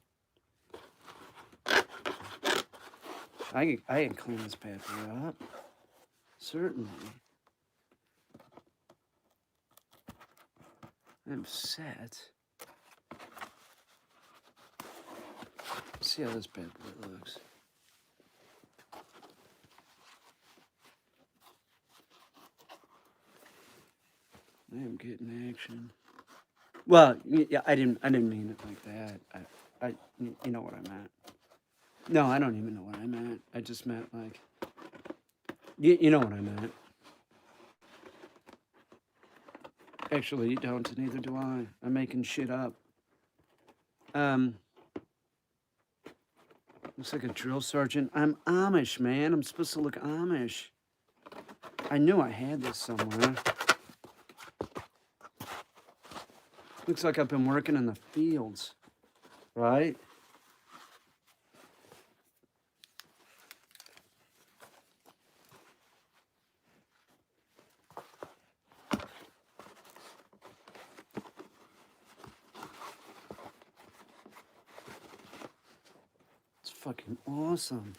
I can clean this bad boy up. Certainly. I'm set. Let's see how this bad boy looks. I am getting action. Well, yeah, I didn't mean it like that. You know what I meant. No, I don't even know what I meant. I just meant like, you know what I meant. Actually, you don't, and neither do I. I'm making shit up. Looks like a drill sergeant. I'm Amish, man. I'm supposed to look Amish. I knew I had this somewhere. Looks like I've been working in the fields, right? It's fucking awesome.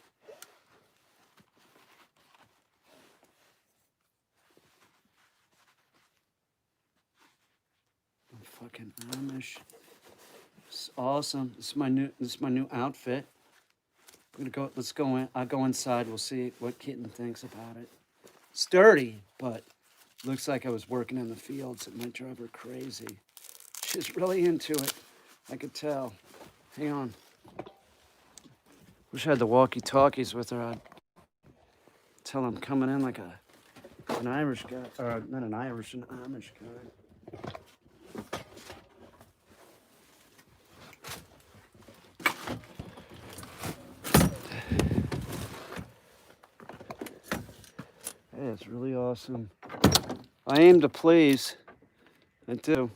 I'm fucking Amish. It's awesome. This is my new outfit. I'm gonna go. Let's go in. I'll go inside. We'll see what Kitten thinks about it. It's dirty, but looks like I was working in the fields. It might drive her crazy. She's really into it. I could tell. Hang on. Wish I had the walkie-talkies with her. I'd tell I'm coming in like an Irish guy, or not an Irish, an Amish guy. Hey, it's really awesome. I aim to please. I do.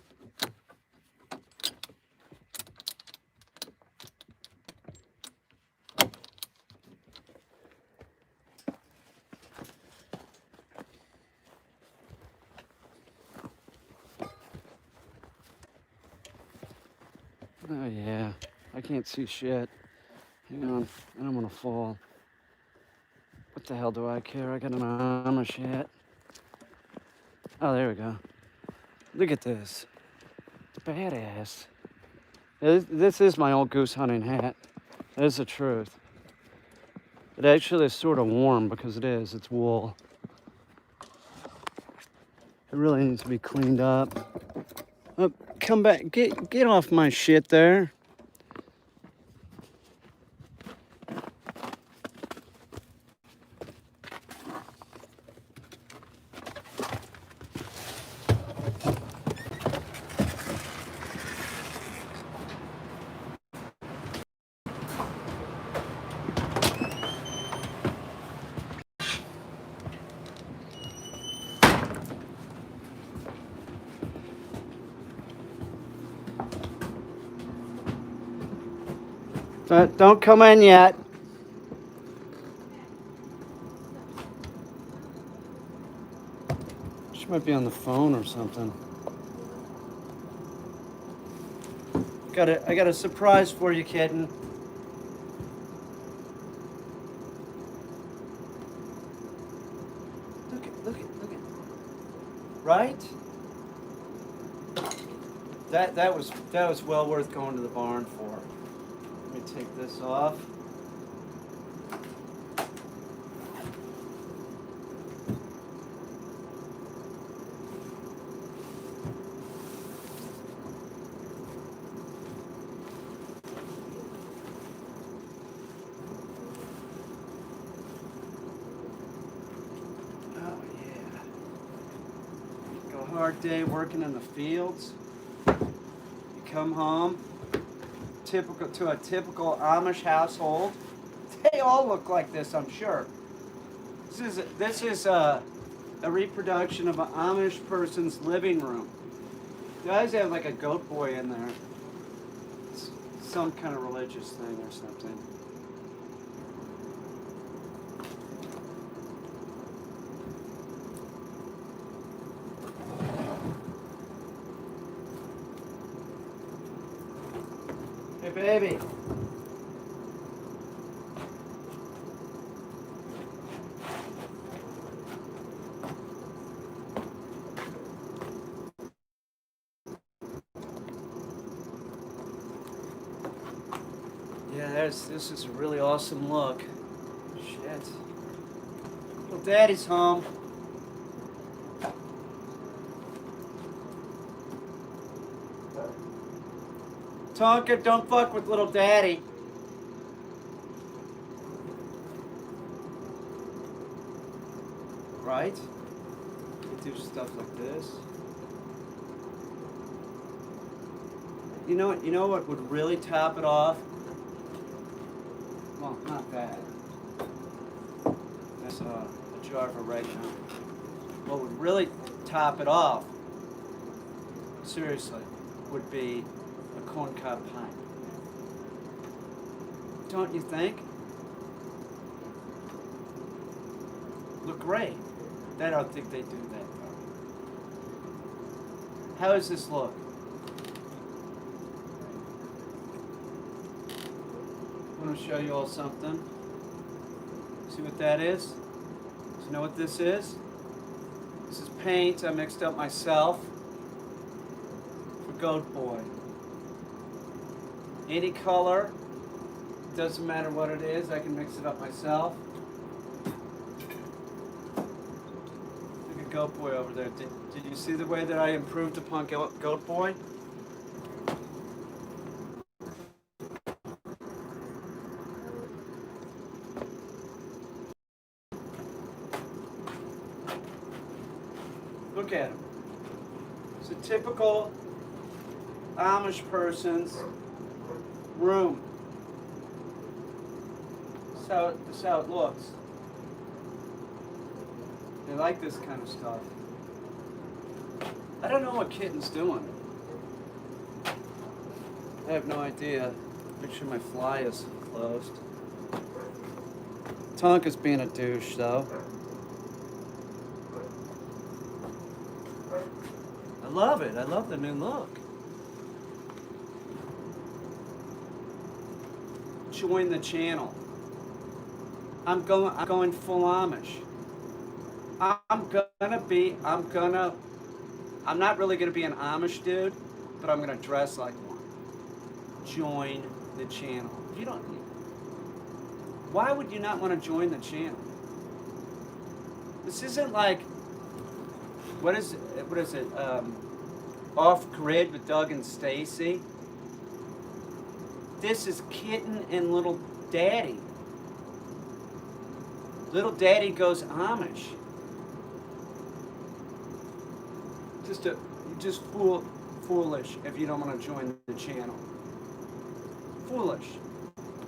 Oh yeah, I can't see shit. Hang on, I don't want to fall. What the hell do I care? I got an Amish hat. Oh, there we go. Look at this. It's badass. This is my old goose hunting hat. That is the truth. It actually is sort of warm because it is. It's wool. It really needs to be cleaned up. Oh, come back. Get off my shit there. Don't come in yet. She might be on the phone or something. I got a surprise for you, kitten. Look it. Right? That was well worth going to the barn for. Let me take this off. hard day working in the fields. You come home, to a typical Amish household. They all look like this, I'm sure. This is a reproduction of an Amish person's living room. Guys have like a goat boy in there. It's some kind of religious thing or something. Hey, baby. Yeah, this is a really awesome look. Shit. Little daddy's home. Tonka, don't fuck with little daddy. Right? You do stuff like this. You know what would really top it off? Well, not that. That's a jar of oregano. What would really top it off, seriously, would be a corncob pie. Don't you think? Look great. I don't think they do that though. How does this look? I want to show you all something. See what that is? Do you know what this is? This is paint I mixed up myself for Goat Boy. Any color, doesn't matter what it is, I can mix it up myself. Look at Goat Boy over there. Did you see the way that I improved upon Goat Boy? Look at him. It's a typical Amish person's room. This is how it looks. They like this kind of stuff. I don't know what Kitten's doing. I have no idea. Make sure my fly is closed. Tonka's being a douche, though. I love it. I love the new look. Join the channel. I'm going full Amish. I'm not really gonna be an Amish dude, but I'm gonna dress like one. Join the channel. Why would you not want to join the channel? This isn't like, what is it? Off Grid with Doug and Stacy. This is Kitten and Little Daddy. Little Daddy goes Amish. Just foolish if you don't want to join the channel. Foolish.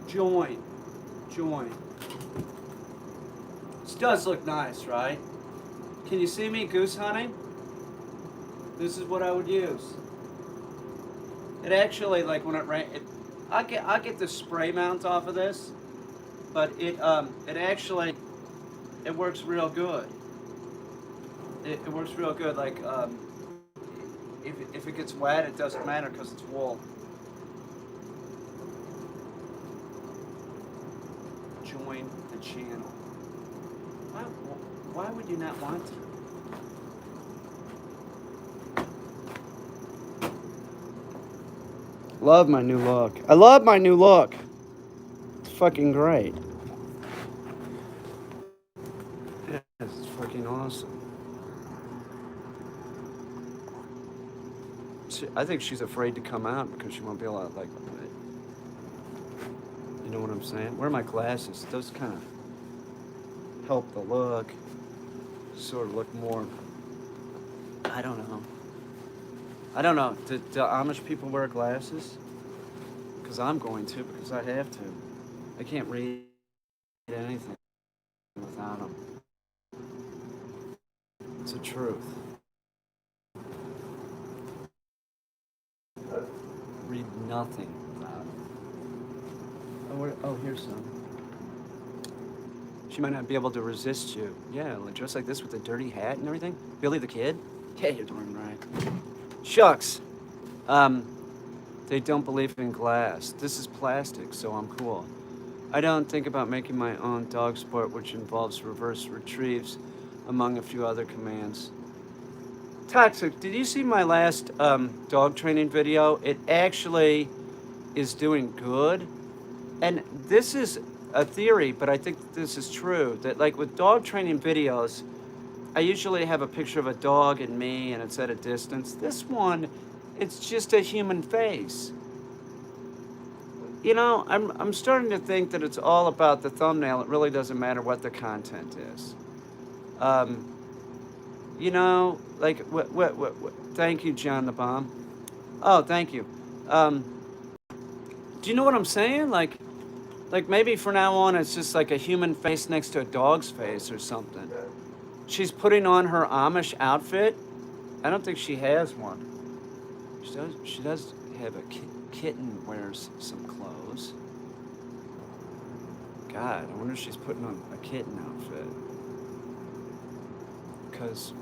Join. This does look nice, right? Can you see me goose hunting? This is what I would use. It actually, like when it rains, I get the spray mount off of this, but it actually works real good. It works real good. Like if it gets wet, it doesn't matter because it's wool. Join the channel. Why would you not want to? Love my new look. I love my new look. It's fucking great. Yeah, it's fucking awesome. I think she's afraid to come out because she won't be able to, like, you know what I'm saying? Where are my glasses? Those kind of help the look. Sort of look more I don't know. I don't know. Do Amish people wear glasses? Because I'm going to, because I have to. I can't read anything without them. It's the truth. Read nothing without them. Oh, here's some. She might not be able to resist you. Yeah, like dressed like this with a dirty hat and everything. Billy the Kid? Yeah, you're doing right. Shucks. They don't believe in glass. This is plastic, so I'm cool. I don't think about making my own dog sport, which involves reverse retrieves, among a few other commands. Toxic, did you see my last dog training video? It actually is doing good. And this is a theory, but I think this is true, that like with dog training videos, I usually have a picture of a dog and me and it's at a distance. This one, it's just a human face. You know, I'm starting to think that it's all about the thumbnail. It really doesn't matter what the content is. You know, like, what, thank you, John the Bomb. Oh, thank you. Do you know what I'm saying? Like maybe from now on it's just like a human face next to a dog's face or something. She's putting on her Amish outfit. I don't think she has one. She does have a kitten wears some clothes. God, I wonder if she's putting on a kitten outfit. Because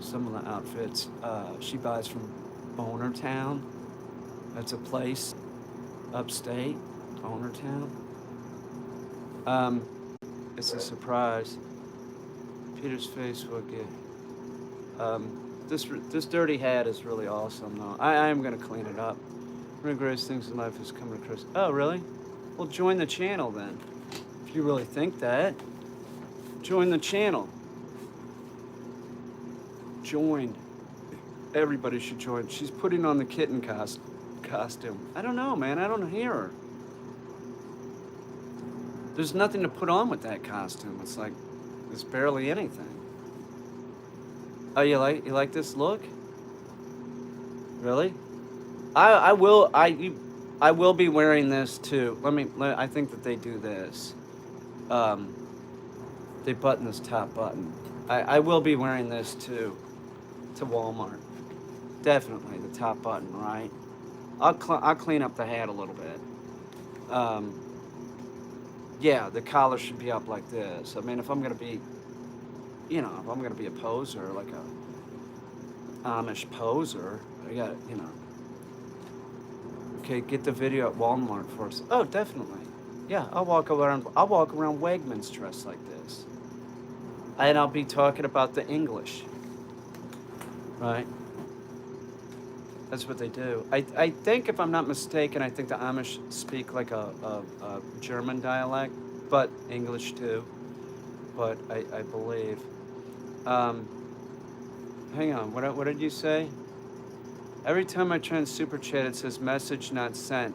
some of the outfits she buys from Boner Town. That's a place upstate, Boner Town. It's a surprise. Peter's face will get. This dirty hat is really awesome, though. I am gonna clean it up. One of the greatest things in life is coming to Chris. Oh, really? Well, join the channel then. If you really think that, join the channel. Join. Everybody should join. She's putting on the kitten costume. I don't know, man. I don't hear her. There's nothing to put on with that costume. It's like, there's barely anything. Oh, you like this look? Really? I will be wearing this too. I think that they do this. They button this top button. I will be wearing this too, to Walmart. Definitely the top button, right? I'll clean up the hat a little bit. Yeah, the collar should be up like this. I mean, if I'm gonna be, if I'm gonna be a poser, like a Amish poser, I got, Okay, get the video at Walmart for us. Oh, definitely. Yeah, I'll walk around Wegmans dressed like this. And I'll be talking about the English. Right? That's what they do. I think, if I'm not mistaken, I think the Amish speak like a German dialect, but English too. But I believe. Hang on, what did you say? Every time I try and super chat, it says message not sent.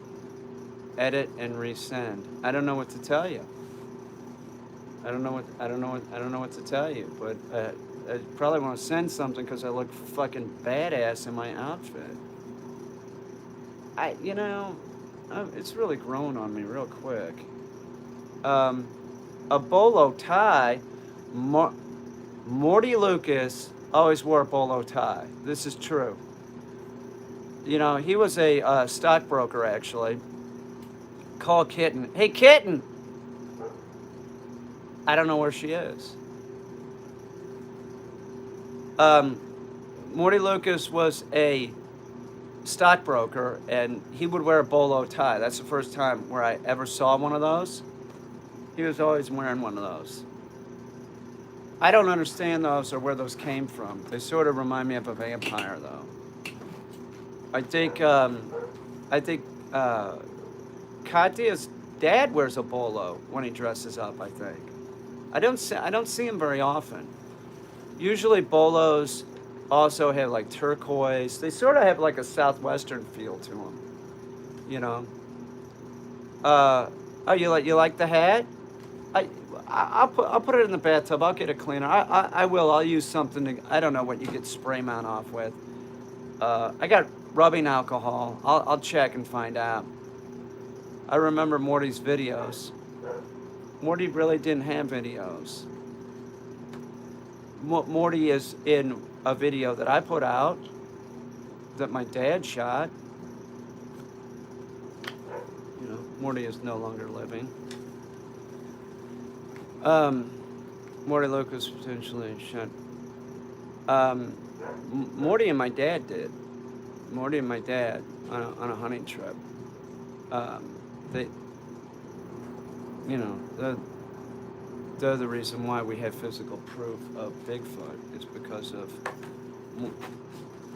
Edit and resend. I don't know what to tell you. I don't know what to tell you. But I probably want to send something because I look fucking badass in my outfit. It's really grown on me real quick. A bolo tie. Morty Lucas always wore a bolo tie. This is true. He was a stockbroker, actually. Call Kitten. Hey, Kitten! I don't know where she is. Morty Lucas was a stockbroker, and he would wear a bolo tie. That's the first time where I ever saw one of those. He was always wearing one of those. I don't understand those or where those came from. They sort of remind me of a vampire, though. I think Katya's dad wears a bolo when he dresses up, I think. I don't see him very often. Usually bolos also have like turquoise. They sort of have like a southwestern feel to them, Oh, you like the hat? I'll put it in the bathtub. I'll get a cleaner. I will. I'll use something. I don't know what you get spray mount off with. I got rubbing alcohol. I'll check and find out. I remember Morty's videos. Morty really didn't have videos. Morty is in a video that I put out that my dad shot. You know, Morty is no longer living. Morty Lucas potentially shot. Morty and my dad did. Morty and my dad on a hunting trip. They, you know, they're the reason why we have physical proof of Bigfoot is because of.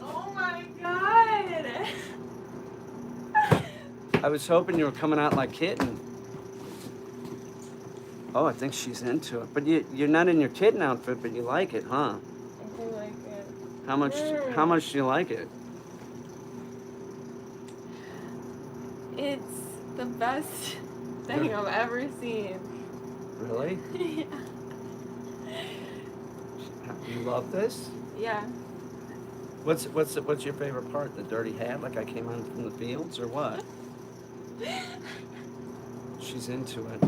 Oh my god! I was hoping you were coming out like kitten. Oh, I think she's into it. But you're not in your kitten outfit, but you like it, huh? I do like it. How much do you like it? It's the best thing I've ever seen. Really? Yeah. You love this? Yeah. What's your favorite part? The dirty hat, like I came on from the fields, or what? She's into it.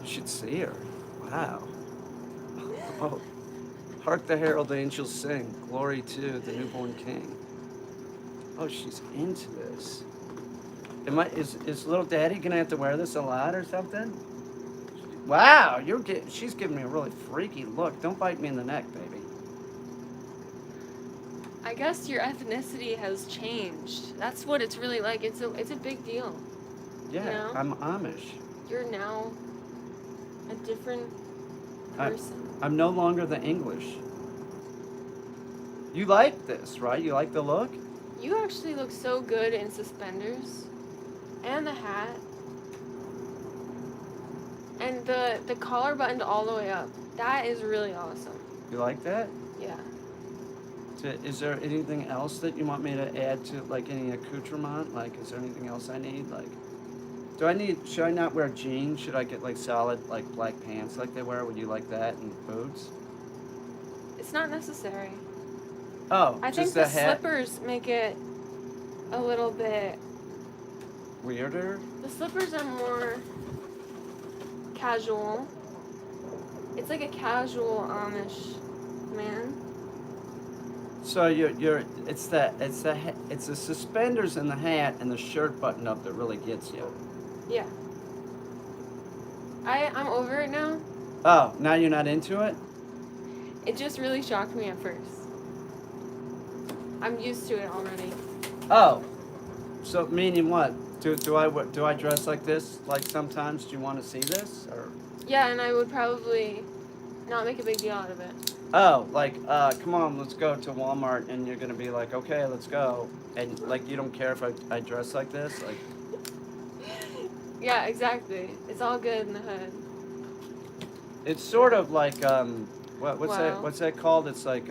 You should see her. Wow. Oh, hark the herald angels sing, glory to the newborn King. Oh, she's into this. Is little daddy gonna have to wear this a lot or something? Wow, she's giving me a really freaky look. Don't bite me in the neck, baby. I guess your ethnicity has changed. That's what it's really like. It's a big deal. Yeah, You know? I'm Amish. You're now a different person. I'm no longer the English. You like this, right? You like the look? You actually look so good in suspenders. And the hat. And the collar buttoned all the way up. That is really awesome. You like that? Yeah. Is there anything else that you want me to add to, like any accoutrement? Like, is there anything else I need? Like, should I not wear jeans? Should I get like solid, like black pants like they wear? Would you like that and boots? It's not necessary. Oh, I just think the hat? slippers make it a little bit. Weirder? The slippers are more casual. It's like a casual Amish man. So it's the suspenders and the hat and the shirt button up that really gets you. Yeah. I'm over it now. Oh, now you're not into it? It just really shocked me at first. I'm used to it already. Oh, so meaning what? Do I dress like this? Like sometimes? Do you want to see this or? Yeah, and I would probably not make a big deal out of it. Oh, like come on, let's go to Walmart, and you're gonna be like, okay, let's go, and like you don't care if I dress like this, like. Yeah, exactly. It's all good in the hood. It's sort of like what's Wow. that called? It's like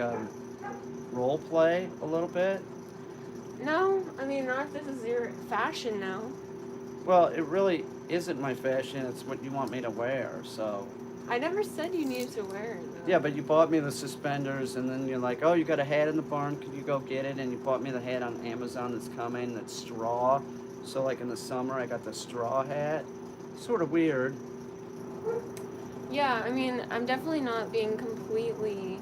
role play a little bit. No, I mean, not if this is your fashion now. Well, it really isn't my fashion. It's what you want me to wear. So. I never said you needed to wear it, though. Yeah, but you bought me the suspenders, and then you're like, oh, you got a hat in the barn. Could you go get it? And you bought me the hat on Amazon that's coming. That's straw. So like in the summer, I got the straw hat. Sort of weird. Yeah, I mean, I'm definitely not being completely,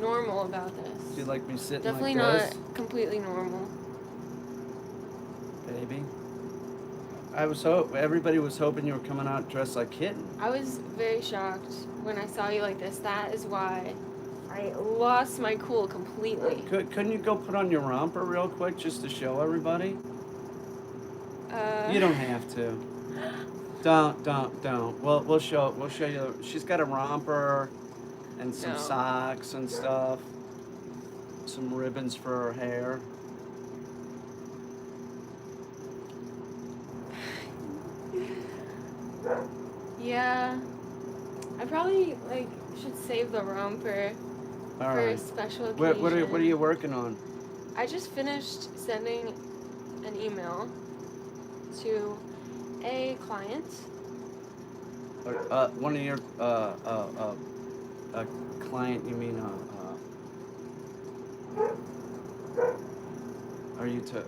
normal about this. Do you like me sitting Definitely like this? not completely normal. Baby. Everybody was hoping you were coming out dressed like kitten. I was very shocked when I saw you like this. That is why I lost my cool completely. Couldn't you go put on your romper real quick just to show everybody? You don't have to. Don't. We'll show you. She's got a romper and some No. socks and stuff. Some ribbons for her hair. Yeah. I probably should save the romper All for a right. special occasion. What are you working on? I just finished sending an email to a client. One of your a client, you mean are you to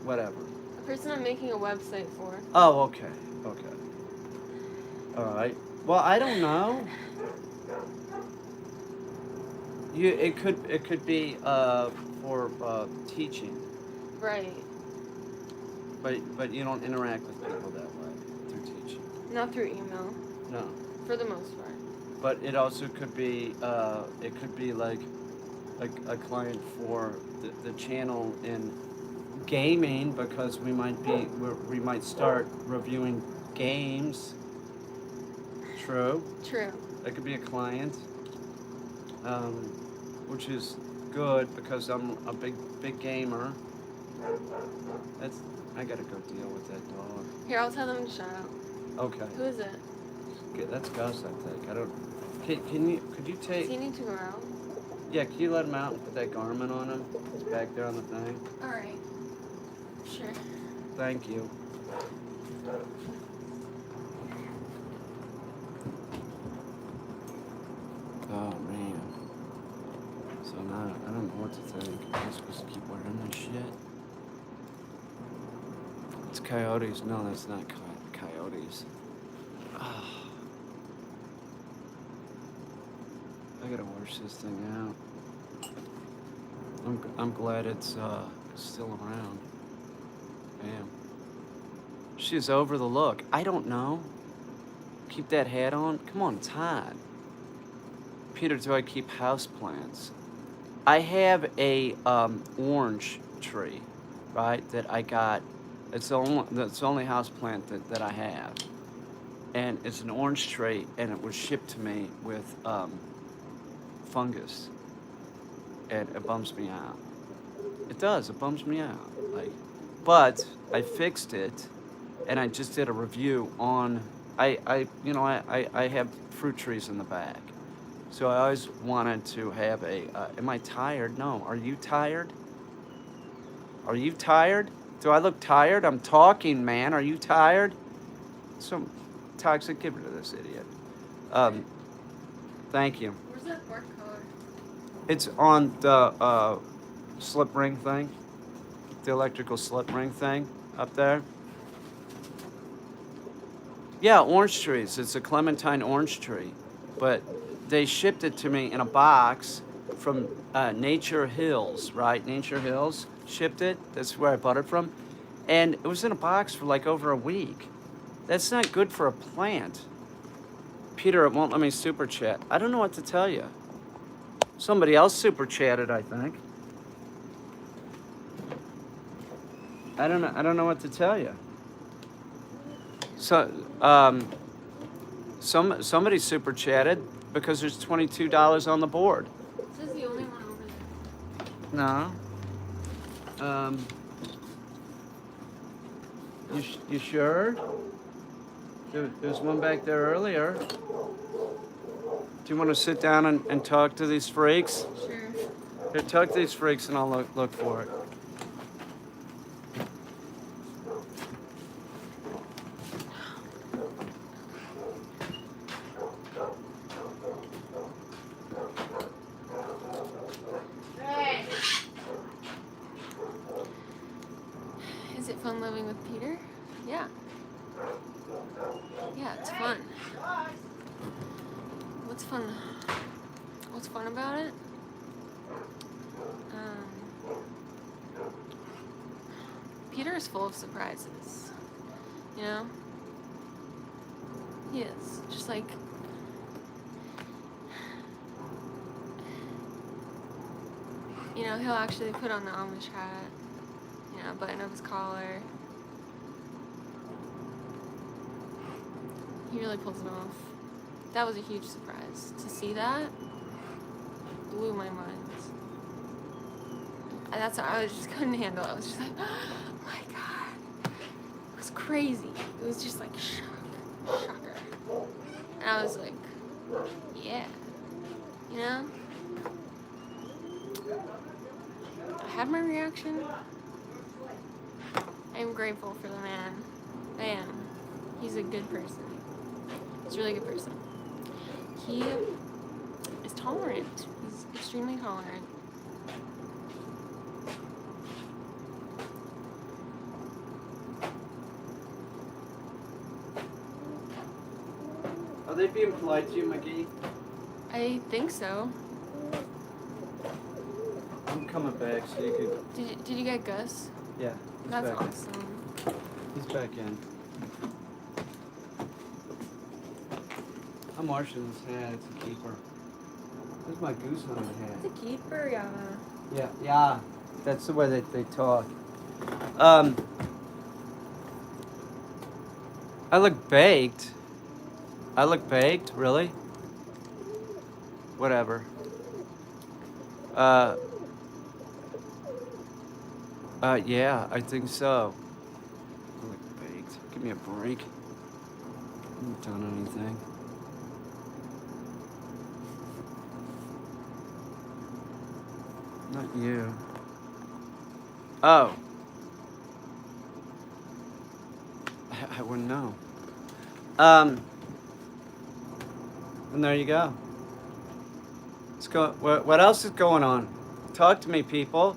whatever? A person I'm making a website for. Oh, okay. All right. Well, I don't know. It could be for teaching, Right. but you don't interact with people that way through teaching. Not through email, No. for the most part. But it also could be like a client for the channel in gaming, because we might start reviewing games. True. True. That could be a client, which is good because I'm a big gamer. I gotta go deal with that dog. Here, I'll tell them to shut up. Okay. Who is it? Okay, that's Gus, I think. I don't. Could you Does take? he need to go out? Yeah, can you let him out and put that garment on him? It's back there on the thing. Alright. Sure. Thank you. Oh man. So now I don't know what to think. Am I supposed to keep wearing this shit? It's coyotes. No, that's not coyotes. Ah. I gotta wash this thing out. I'm glad it's still around. Damn. She's over the look. I don't know. Keep that hat on. Come on, it's hot. Peter, do I keep houseplants? I have a orange tree, right? That I got. That's the only houseplant that I have, and it's an orange tree, and it was shipped to me with fungus, and it bums me out. It does. It bums me out. Like, but I fixed it, and I just did a review on. I have fruit trees in the back, so I always wanted to have a. Am I tired? No. Are you tired? Are you tired? Do I look tired? I'm talking, man. Are you tired? Some toxic. Give it to this idiot. Thank you. Where's that bark color? It's on the slip ring thing, the electrical slip ring thing up there. Yeah, orange trees. It's a clementine orange tree, but they shipped it to me in a box from Nature Hills, right? Nature Hills shipped it. That's where I bought it from, and it was in a box for like over a week. That's not good for a plant. Peter, it won't let me super chat. I don't know what to tell you. Somebody else super chatted, I think. I don't know what to tell you. So, somebody super chatted because there's $22 on the board. This is the only one over there. No. You sure? There's one back there earlier. Do you want to sit down and talk to these freaks? Sure. Here, talk to these freaks and I'll look for it. Is it fun living with Peter? Yeah. Yeah, it's fun. What's fun? What's fun about it? Peter is full of surprises. You know? He is. Just like... You know, he'll actually put on the Amish hat. You know, button up his collar. He really pulls it off. That was a huge surprise. To see that blew my mind. And that's I just couldn't handle it. I was just like, oh my god. It was crazy. It was just like shocker. And I was like, yeah. You know? I had my reaction. I am grateful for the man I am. He's a good person. He's a really good person. He is tolerant. He's extremely tolerant. Are they being polite to you, McGee? I think so. I'm coming back so you could... Did you get Gus? Yeah, he's That's back awesome. in. He's back in. I'm washing this hat. It's a keeper. There's my goose on the hat. It's a keeper, yeah. Yeah. That's the way they talk. I look baked. Really? Whatever. Yeah, I think so. I look baked. Give me a break. I haven't done anything. Not you. Oh. I wouldn't know. And there you go. Let's go. What else is going on? Talk to me, people.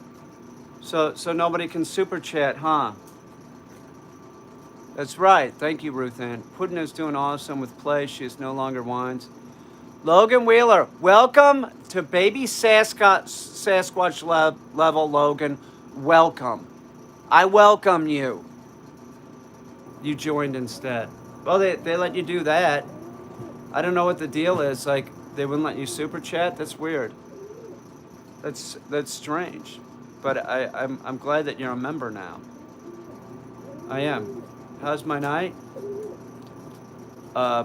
So nobody can super chat, huh? That's right. Thank you, Ruth Ann. Puddin is doing awesome with play. She is no longer whines. Logan Wheeler, welcome to baby Sasquatch level, Logan. Welcome. I welcome you. You joined instead. Well, they let you do that. I don't know what the deal is. Like, they wouldn't let you super chat? That's weird. That's strange. But I'm glad that you're a member now. I am. How's my night?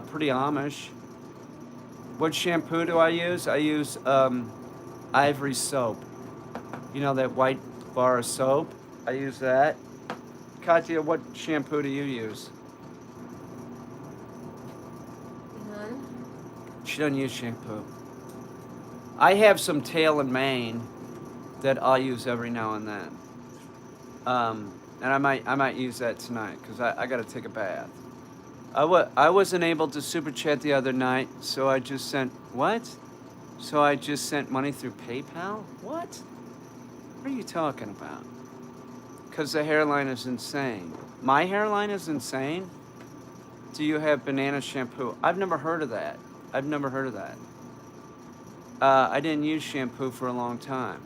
Pretty Amish. What shampoo do I use? I use Ivory soap. You know that white bar of soap? I use that. Katya, what shampoo do you use? None. She doesn't use shampoo. I have some Tail and Mane that I'll use every now and then. And I might use that tonight because I got to take a bath. I wasn't able to super chat the other night, so I just sent what? So I just sent money through PayPal? What? What are you talking about? Because the hairline is insane. My hairline is insane? Do you have banana shampoo? I've never heard of that. I didn't use shampoo for a long time.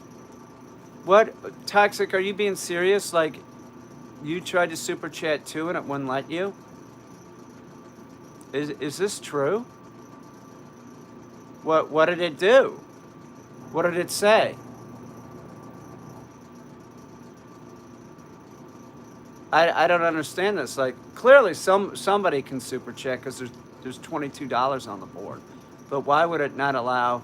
What? Toxic, are you being serious? Like, you tried to super chat too and it wouldn't let you? Is this true? What did it do? What did it say? I don't understand this. Like, clearly somebody can super chat because there's $22 on the board. But why would it not allow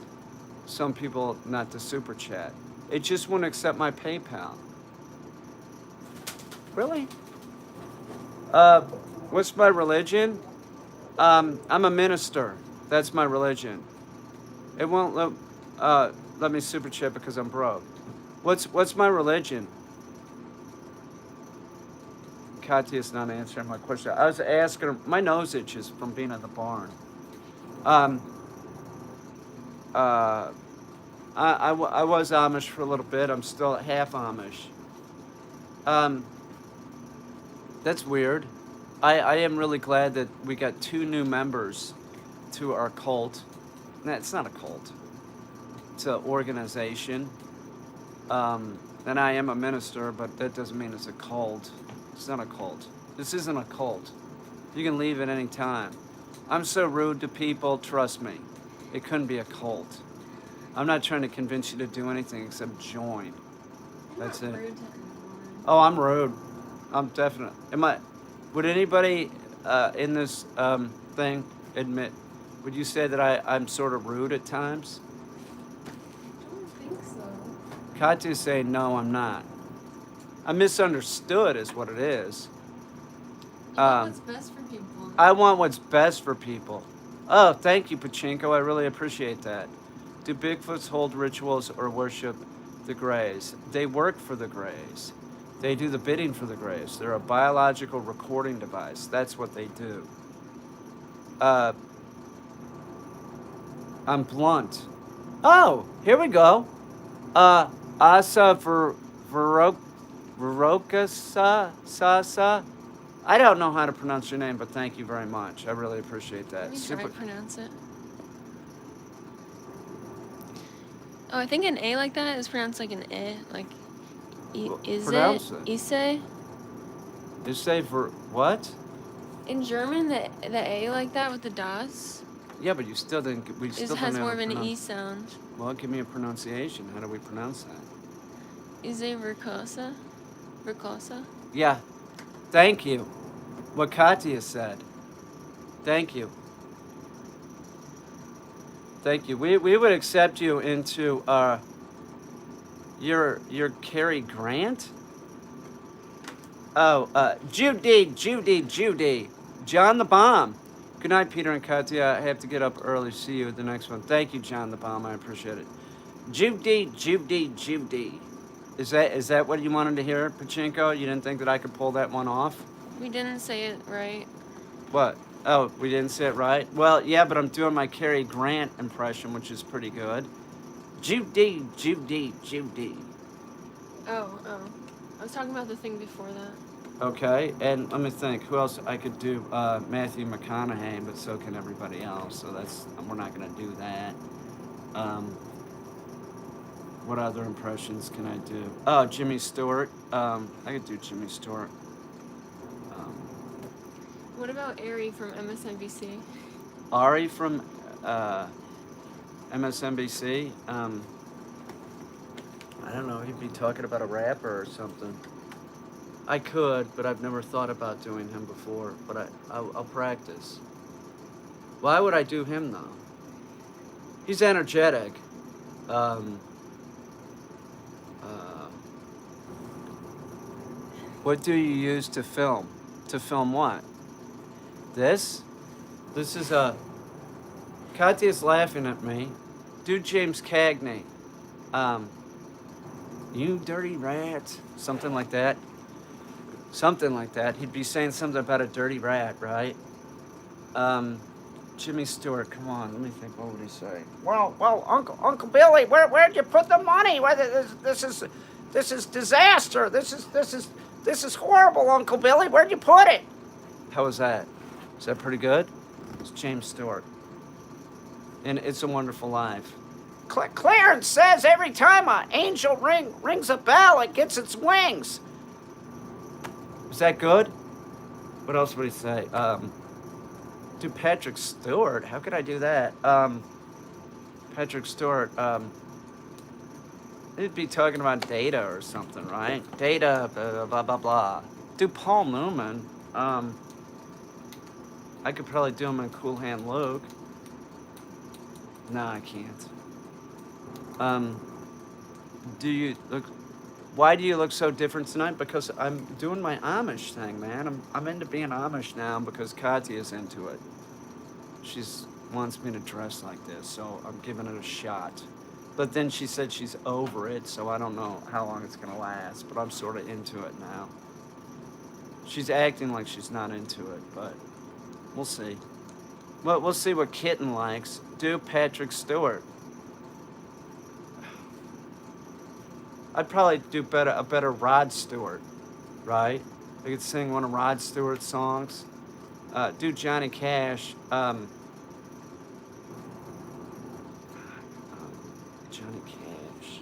some people not to super chat? It just wouldn't accept my PayPal. Really? What's my religion? I'm a minister. That's my religion. It won't let me super chat because I'm broke. What's my religion? Katya's not answering my question. I was asking her. My nose itches from being in the barn. I was Amish for a little bit. I'm still half Amish. That's weird. I am really glad that we got 2 new members to our cult. Nah, it's not a cult. It's an organization. And I am a minister, but that doesn't mean it's a cult. It's not a cult. This isn't a cult. You can leave at any time. I'm so rude to people, trust me. It couldn't be a cult. I'm not trying to convince you to do anything except join. That's it. Rude to anyone. Oh, I'm rude. I'm definite. Would anybody in this thing admit, would you say that I'm sort of rude at times? I don't think so. Katya's saying, no, I'm not. I'm misunderstood is what it is. You want what's best for people. I want what's best for people. Oh, thank you, Pachinko. I really appreciate that. Do Bigfoots hold rituals or worship the Greys? They work for the Greys. They do the bidding for the Greys. They're a biological recording device. That's what they do. I'm blunt. Oh, here we go. Asa Veroka Sasa. I don't know how to pronounce your name, but thank you very much. I really appreciate that. Let me try to pronounce it. Oh, I think an A like that is pronounced like an E. Like, is pronounce it? it. Ise? Ise for what? In German, the A like that with the das Yeah, but you still didn't. We still don't has know more how of to an E pronounce. sound. Well, give me a pronunciation. How do we pronounce that? Ise verkosa? Verkosa? Yeah. Thank you. What Katya said. Thank you. Thank you. We would accept you into your Cary Grant. Oh, Judy. John the Bomb. Good night, Peter and Katya. I have to get up early. See you at the next one. Thank you, John the Bomb. I appreciate it. Judy. Is that what you wanted to hear, Pachinko? You didn't think that I could pull that one off? We didn't say it right. What? Oh, we didn't say it right? Well, yeah, but I'm doing my Cary Grant impression, which is pretty good. Judy. Oh. I was talking about the thing before that. Okay, and let me think. Who else I could do? Matthew McConaughey, but so can everybody else. So we're not gonna do that. What other impressions can I do? Oh, Jimmy Stewart. I could do Jimmy Stewart. What about Ari from MSNBC? Ari from MSNBC. I don't know. He'd be talking about a rapper or something. I could, but I've never thought about doing him before. But I'll practice. Why would I do him though? He's energetic. What do you use to film? To film what? This? This is a. Katya's laughing at me. Do James Cagney. You dirty rat. Something like that. Something like that. He'd be saying something about a dirty rat, right? Jimmy Stewart, come on, let me think. What would he say? Well, Uncle Billy, where'd you put the money? This is disaster. This is horrible, Uncle Billy. Where'd you put it? How was that? Is that pretty good? It's James Stewart. And It's a Wonderful Life. Clarence says every time an angel rings a bell, it gets its wings. Is that good? What else would he say? Do Patrick Stewart. How could I do that? Patrick Stewart. He'd be talking about data or something, right? Data, blah, blah, blah. Do Paul Newman. I could probably do him in Cool Hand Luke. No, I can't. Why do you look so different tonight? Because I'm doing my Amish thing, man. I'm into being Amish now because Katya's into it. She wants me to dress like this, so I'm giving it a shot. But then she said she's over it, so I don't know how long it's gonna last, but I'm sort of into it now. She's acting like she's not into it, but we'll see. Well, we'll see what Kitten likes. Do Patrick Stewart. I'd probably do a better Rod Stewart, right? I could sing one of Rod Stewart's songs. Do Johnny Cash. Johnny Cash.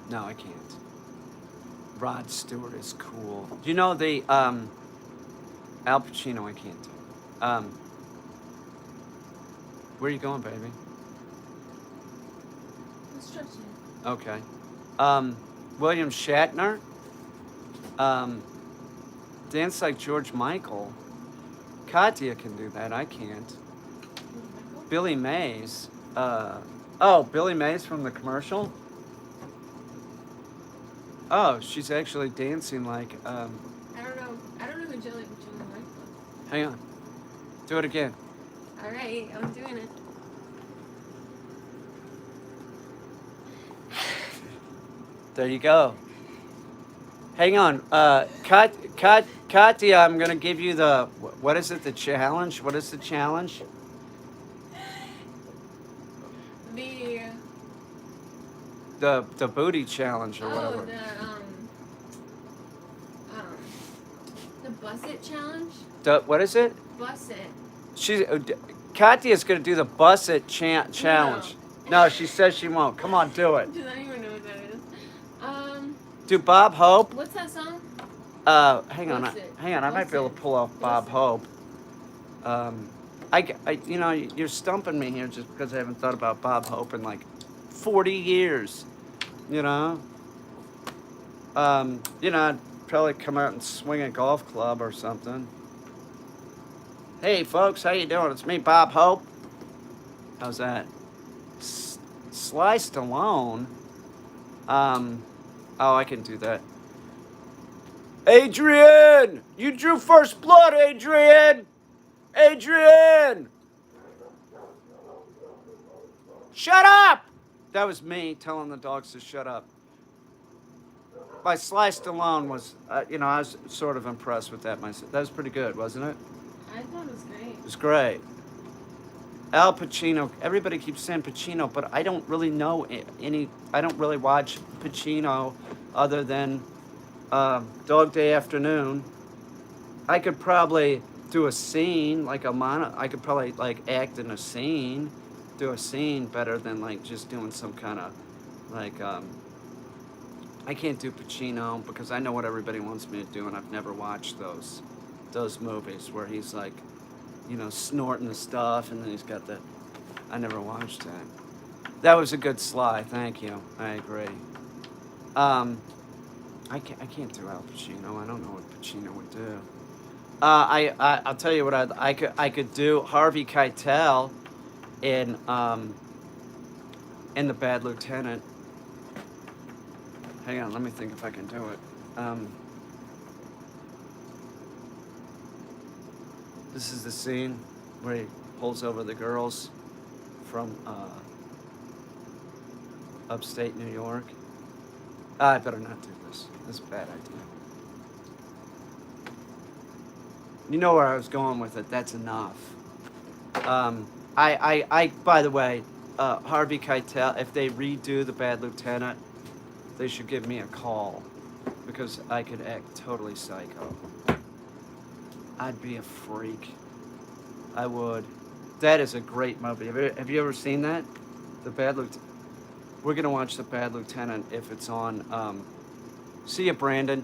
No, I can't. Rod Stewart is cool. You know the Al Pacino I can't do. Where are you going, baby? Stretching. Okay. William Shatner. Dance like George Michael. Katya can do that. I can't. Billy Mays. Billy Mays from the commercial? Oh, she's actually dancing like, I don't know who Jillian Michael. Hang on. Do it again. All right, I'm doing it. There you go. Hang on. Katya, I'm going to give you the, what is it, the challenge? What is the challenge? The The booty challenge or whatever. the bus it challenge. What is it? Bus it. Katya's going to do the bus it challenge. No, she says she won't. Come on, do it. I don't even know what that is. Do Bob Hope. What's that song? Hang on. Bus it. Hang on. I might be able to pull off Bob Hope. You know, you're stumping me here just because I haven't thought about Bob Hope in like 40 years. You know, I'd probably come out and swing a golf club or something. Hey, folks, how you doing? It's me, Bob Hope. How's that? Sly Stallone. Oh, I can do that. Adrian, you drew first blood, Adrian. Adrian, shut up. That was me telling the dogs to shut up. My Sly Stallone was, I was sort of impressed with that myself. That was pretty good, wasn't it? I thought it was great. It was great. Al Pacino. Everybody keeps saying Pacino, but I don't really know any. I don't really watch Pacino other than Dog Day Afternoon. I could probably do a scene like I could probably like act in a scene, do a scene better than like just doing some kind of like. I can't do Pacino because I know what everybody wants me to do, and I've never watched those movies where he's like, snorting the stuff, and then he's got the. I never watched that. That was a good Sly. Thank you. I agree. I can't do Al Pacino. I don't know what Pacino would do. I'll tell you what I could do. Harvey Keitel in The Bad Lieutenant. Hang on, let me think if I can do it. This is the scene where he pulls over the girls from upstate New York. I better not do this. This is a bad idea. You know where I was going with it. That's enough. By the way, Harvey Keitel, if they redo The Bad Lieutenant, they should give me a call because I could act totally psycho. I'd be a freak. I would. That is a great movie. Have you ever seen that? The Bad Lieutenant. We're gonna watch The Bad Lieutenant if it's on. See ya, Brandon.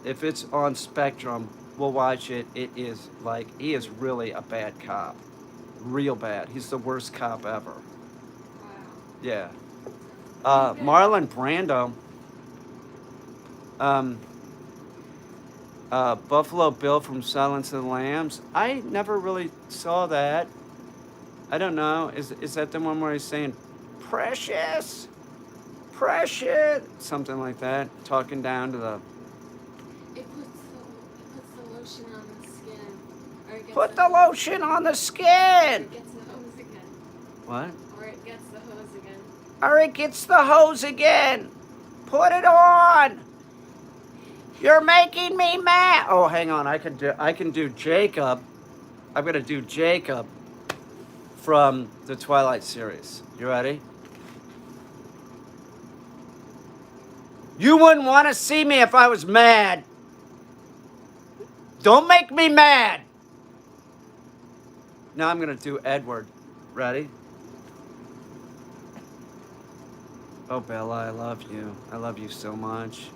If it's on Spectrum, we'll watch it. It is like he is really a bad cop, real bad. He's the worst cop ever. Wow. Yeah. Marlon Brando. Buffalo Bill from Silence of the Lambs. I never really saw that. I don't know. Is that the one where he's saying, "Precious, precious," something like that, talking down to the. It puts the lotion on the skin. Or it gets Put the lotion on the Or skin. it gets the hose again. What? Or it gets the hose again. Or it gets the hose again. Put it on. You're making me mad. Oh, hang on. I can do Jacob. I'm gonna do Jacob from the Twilight series. You ready? You wouldn't want to see me if I was mad. Don't make me mad. Now I'm gonna do Edward. Ready? Oh, Bella, I love you. I love you so much.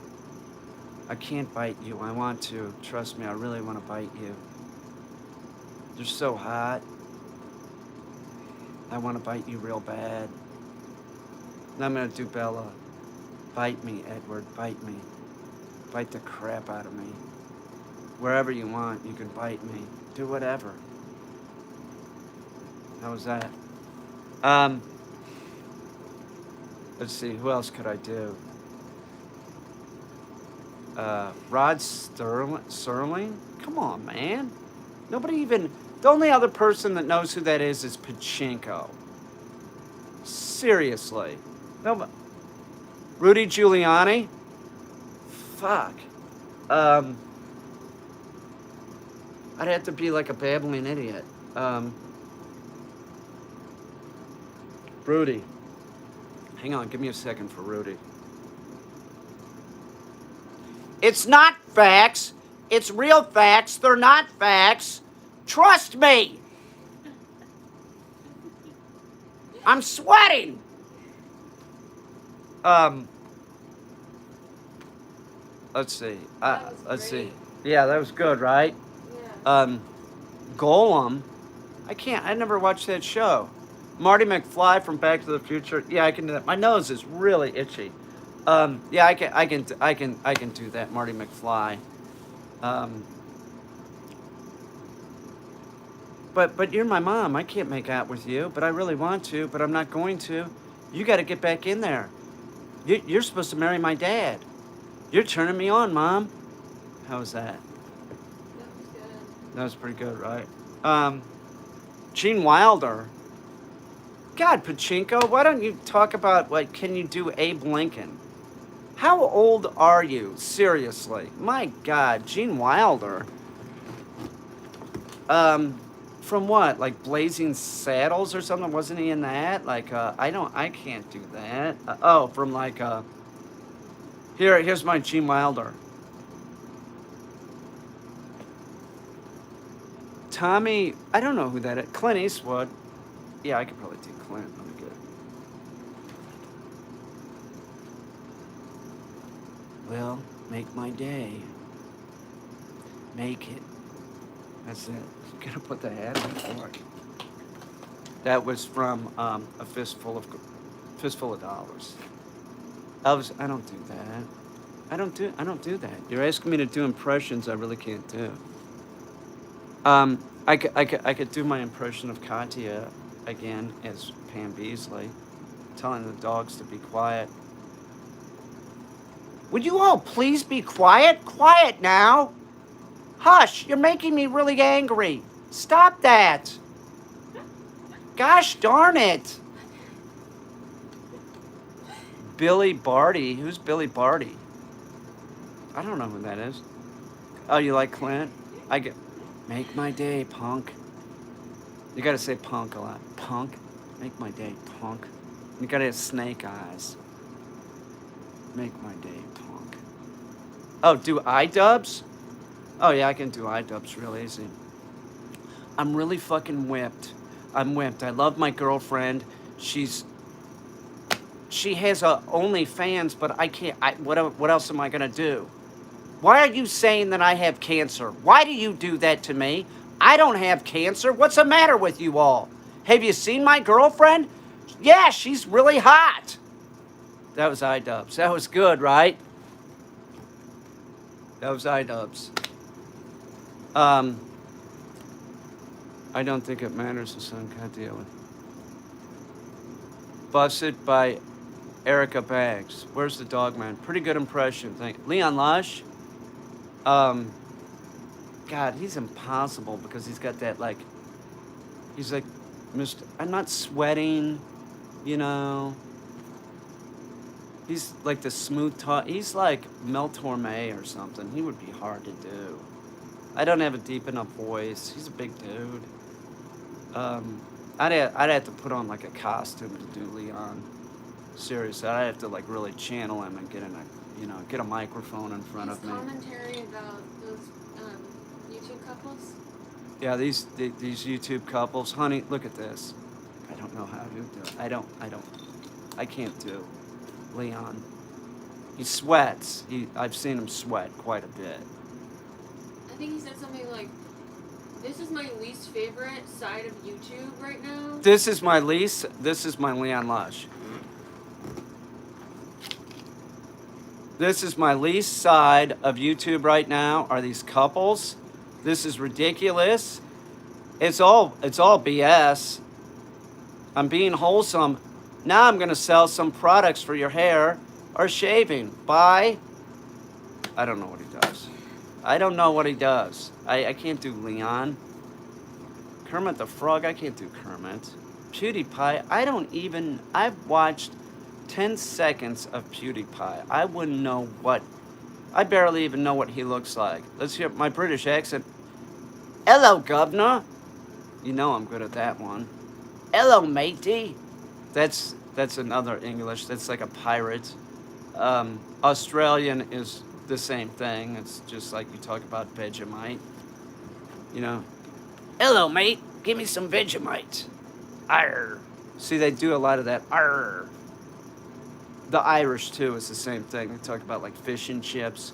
I can't bite you. I want to. Trust me, I really want to bite you. You're so hot. I want to bite you real bad. Now I'm going to do Bella. Bite me, Edward. Bite me. Bite the crap out of me. Wherever you want, you can bite me. Do whatever. How was that? Let's see, who else could I do? Rod Serling? Come on, man. Nobody even... The only other person that knows who that is Pachinko. Seriously. Nobody... Rudy Giuliani. Fuck. I'd have to be like a babbling idiot. Rudy. Hang on, give me a second for Rudy. It's not facts. It's real facts. They're not facts. Trust me. I'm sweating. Let's see. Let's see. Yeah, that was good, right? Yeah. Golem. I never watched that show. Marty McFly from Back to the Future. Yeah, I can do that. My nose is really itchy. Yeah, I can do that, Marty McFly. But you're my mom. I can't make out with you, but I really want to, but I'm not going to. You got to get back in there. You're supposed to marry my dad. You're turning me on, Mom. How was that? That was good. That was pretty good, right? Gene Wilder. God, Pachinko, why don't you talk about, like, can you do Abe Lincoln? How old are you? Seriously. My God, Gene Wilder. From what? Like Blazing Saddles or something? Wasn't he in that? Like, I can't do that. From like, here's my Gene Wilder. Tommy, I don't know who that is. Clint Eastwood. Yeah, I could probably do Clint. Let me get it. Well, make my day. Make it. That's it. You gotta put the hat on for it. That was from a fistful of dollars. Elvis, I don't do that. I don't do that. You're asking me to do impressions I really can't do. I could do my impression of Katya again as Pam Beasley, telling the dogs to be quiet. Would you all please be quiet? Quiet now. Hush, you're making me really angry. Stop that. Gosh darn it. Billy Barty. Who's Billy Barty? I don't know who that is. Oh, you like Clint? I get. Make my day, punk. You gotta say punk a lot. Punk. Make my day, punk. You gotta have snake eyes. Make my day, punk. Oh, do iDubbbz? Oh, yeah, I can do iDubbbz real easy. I'm really fucking whipped. I'm whipped. I love my girlfriend. She has a OnlyFans, but I can't. What else am I gonna do? Why are you saying that I have cancer? Why do you do that to me? I don't have cancer. What's the matter with you all? Have you seen my girlfriend? Yeah, she's really hot. That was iDubbbz. That was good, right? That was iDubbbz. I don't think it matters the son can't deal with. Busted by Erica Banks. Where's the dog man? Pretty good impression. Leon Lush. God, he's impossible because he's got that like. He's like, Mr. I'm not sweating, you know. He's like the smooth talk. He's like Mel Torme or something. He would be hard to do. I don't have a deep enough voice. He's a big dude. I'd have to put on like a costume to do Leon. Seriously, I'd have to like really channel him and get a microphone in front of me. Commentary about those YouTube couples. Yeah, these YouTube couples, honey. Look at this. I don't know how to do it. I can't do Leon. He sweats. I've seen him sweat quite a bit. I think he said something like, "This is my least favorite side of YouTube right now." This is my Leon Lush. This is my least side of YouTube right now, are these couples. This is ridiculous. It's all BS. I'm being wholesome. Now I'm gonna sell some products for your hair or shaving. Bye. I don't know what he does. I can't do Leon. Kermit the Frog, I can't do Kermit. PewDiePie, I've watched 10 seconds of PewDiePie. I wouldn't know what. I barely even know what he looks like. Let's hear my British accent. Hello, governor. You know I'm good at that one. Hello, matey. That's another English. That's like a pirate. Australian is the same thing. It's just like you talk about Vegemite. You know. Hello, mate. Give me some Vegemite. Arr. See, they do a lot of that. Arr. The Irish too is the same thing. They talk about like fish and chips,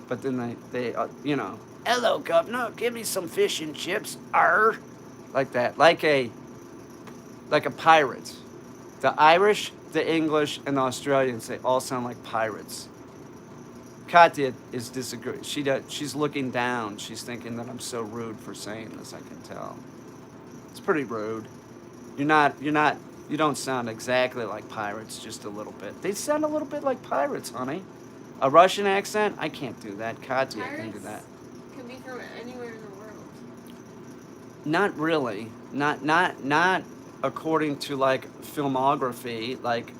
but then they hello, governor. Give me some fish and chips. Arr. Like that. Like a pirate. The Irish, the English, and the Australians, they all sound like pirates. Katya is disagreeing. She's looking down. She's thinking that I'm so rude for saying this, I can tell. It's pretty rude. You don't sound exactly like pirates, just a little bit. They sound a little bit like pirates, honey. A Russian accent? I can't do that. Katya can do that. Can be from anywhere in the world. Not really. Not according to like filmography. Like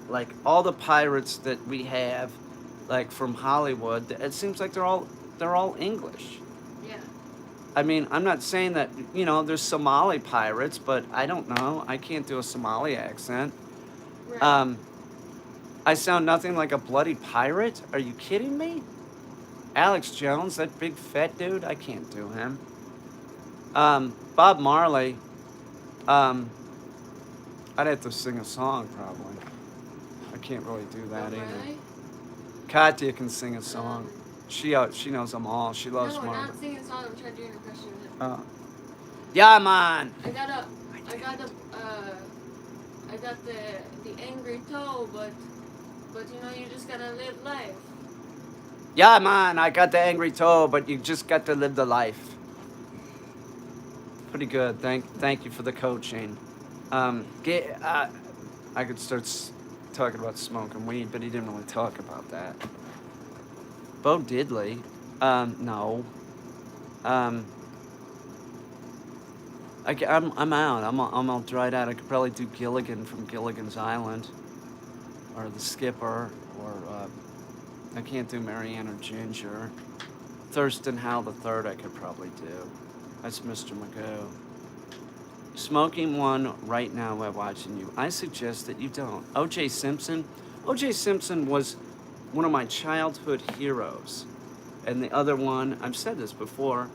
all the pirates that we have, like from Hollywood, it seems like they're all English. Yeah. I mean, I'm not saying that, there's Somali pirates, but I don't know. I can't do a Somali accent. Right. I sound nothing like a bloody pirate? Are you kidding me? Alex Jones, that big fat dude, I can't do him. Bob Marley, I'd have to sing a song probably. I can't really do that either. Really? Katya can sing a song. She knows them all. She loves No, Marley. I'm not singing a song. I'm trying to do an impression of him. Yeah, man. I got the angry toe, but you just gotta live life. Yeah, man. I got the angry toe, but you just got to live the life. Pretty good. Thank you for the coaching. I could start talking about smoking weed, but he didn't really talk about that. Bo Diddley? No. I'm out. I'm all dried out. I could probably do Gilligan from Gilligan's Island, or The Skipper, or I can't do Marianne or Ginger. Thurston Howell III I could probably do. That's Mr. Magoo. Smoking one right now while watching you. I suggest that you don't. O.J. Simpson? O.J. Simpson was one of my childhood heroes. And the other one, I've said this before,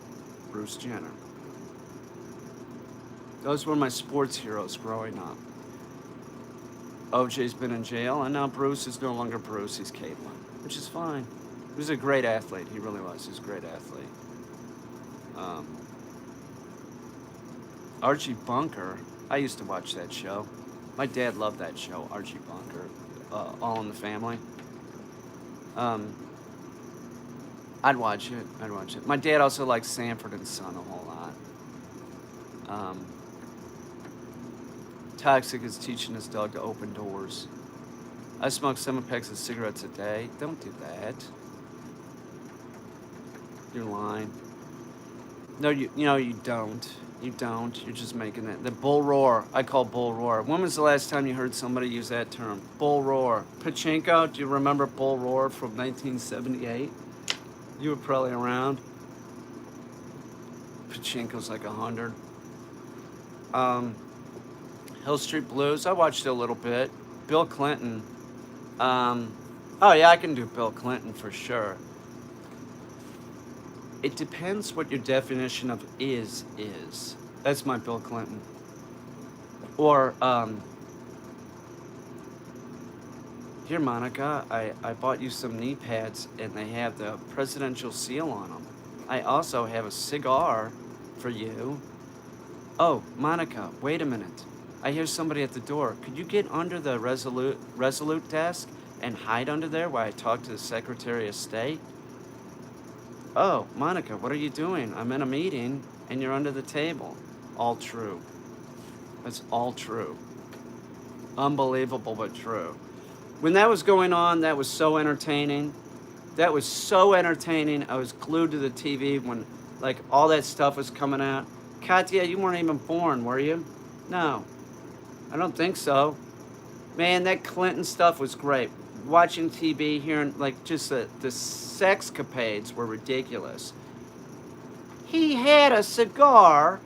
Bruce Jenner. Those were my sports heroes growing up. OJ's been in jail, and now Bruce is no longer Bruce, he's Caitlyn, which is fine. He was a great athlete, he really was. He was a great athlete. Archie Bunker, I used to watch that show. My dad loved that show, Archie Bunker, All in the Family. I'd watch it. My dad also liked Sanford and Son a whole lot. Toxic is teaching his dog to open doors. I smoke 7 packs of cigarettes a day. Don't do that. You're lying. No, you don't. You don't. You're just making it. The bull roar. I call bull roar. When was the last time you heard somebody use that term? Bull roar. Pachinko, do you remember bull roar from 1978? You were probably around. Pachinko's like 100. Hill Street Blues, I watched it a little bit. Bill Clinton. Oh yeah, I can do Bill Clinton for sure. It depends what your definition of is. That's my Bill Clinton. Or, here, Monica, I bought you some knee pads and they have the presidential seal on them. I also have a cigar for you. Oh, Monica, wait a minute. I hear somebody at the door. Could you get under the Resolute desk and hide under there while I talk to the Secretary of State? Oh, Monica, what are you doing? I'm in a meeting and you're under the table. All true. That's all true. Unbelievable, but true. When that was going on, that was so entertaining. I was glued to the TV when, like, all that stuff was coming out. Katya, you weren't even born, were you? No. I don't think so. Man, that Clinton stuff was great. Watching TV, hearing like just the sexcapades were ridiculous. He had a cigar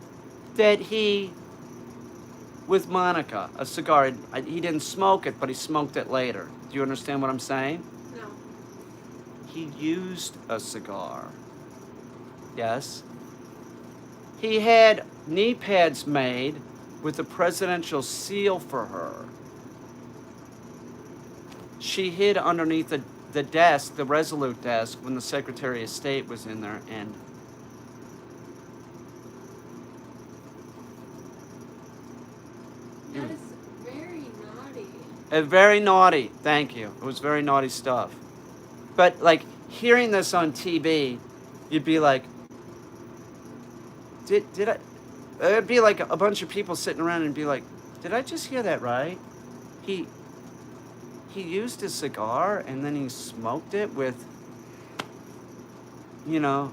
that he with Monica, a cigar. He didn't smoke it, but he smoked it later. Do you understand what I'm saying? No. He used a cigar. Yes. He had knee pads made with the presidential seal for her. She hid underneath the desk, the Resolute desk, when the Secretary of State was in there, and That is very naughty. very naughty. Thank you. It was very naughty stuff. But like hearing this on TV, you'd be like, did I? It'd be like a bunch of people sitting around and be like, did I just hear that right? He used a cigar and then he smoked it with, you know,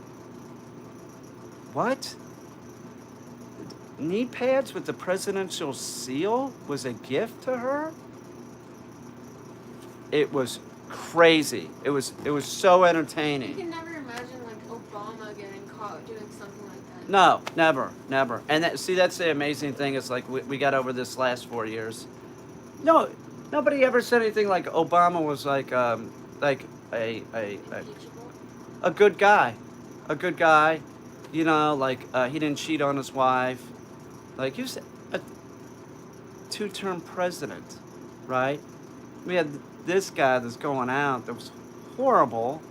what? Knee pads with the presidential seal was a gift to her? It was crazy. It was so You entertaining. can never imagine like Obama getting caught doing something like that. No, never. And that's the amazing thing. It's like we got over this last 4 years. No, nobody ever said anything like Obama was like a Impeachable. a good guy, You know, like he didn't cheat on his wife. Like he was a two-term president, right? We had this guy that's going out that was horrible.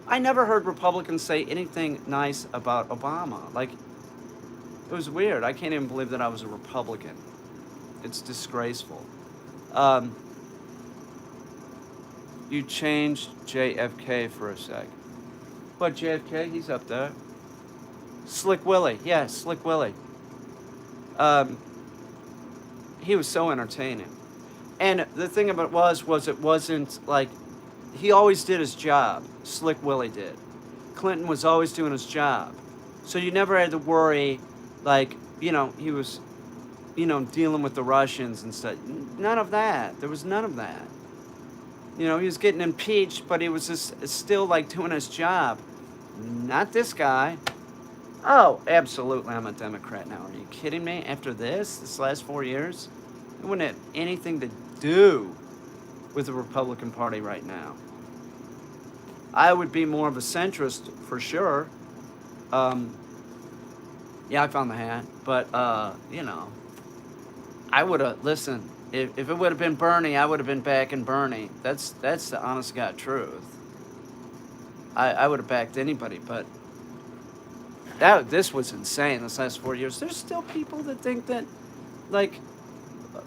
I never heard Republicans say anything nice about Obama. Like, it was weird. I can't even believe that I was a Republican. It's disgraceful. You changed JFK for a sec. What, JFK? He's up there. Slick Willie. Yeah, Slick Willie. He was so entertaining. And the thing about it was it wasn't like, he always did his job. Slick Willie did. Clinton was always doing his job. So you never had to worry, like, you know, he was, you know, dealing with the Russians and stuff. None of that. There was none of that. You know, he was getting impeached, but he was just still, like, doing his job. Not this guy. Oh, absolutely, I'm a Democrat now. Are you kidding me? After this last 4 years? It wouldn't have anything to do with the Republican Party right now. I would be more of a centrist for sure. Yeah, I found the hat, but you know, I would have listened. If it would have been Bernie, I would have been backing Bernie. That's the honest to God truth. I would have backed anybody, but this was insane. This last 4 years, there's still people that think that, like,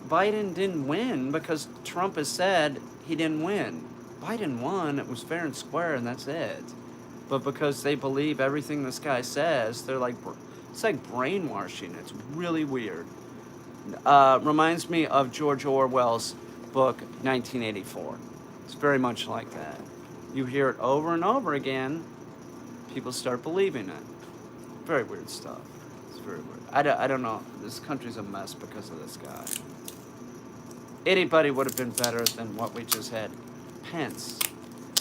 Biden didn't win because Trump has said he didn't win. Biden won. It was fair and square, and that's it. But because they believe everything this guy says, they're like, it's like brainwashing. It's really weird. Reminds me of George Orwell's book, 1984. It's very much like that. You hear it over and over again, people start believing it. Very weird stuff. It's very weird. I don't know. This country's a mess because of this guy. Anybody would have been better than what we just had. Pence.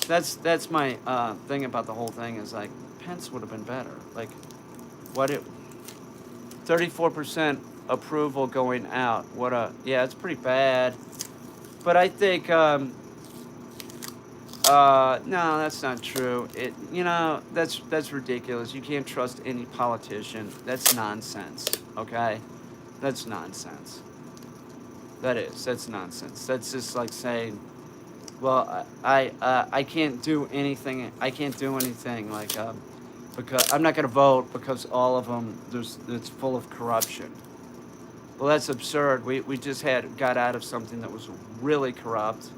That's my thing about the whole thing is like, Pence would have been better. Like, 34% approval going out. Yeah, it's pretty bad. But I think, no, that's not true. That's ridiculous. You can't trust any politician. That's nonsense, okay? That's nonsense. That's nonsense. That's just like saying, well, I can't do anything. I can't do anything like, because I'm not going to vote because all of them, it's full of corruption. Well, that's absurd. We just got out of something that was really corrupt.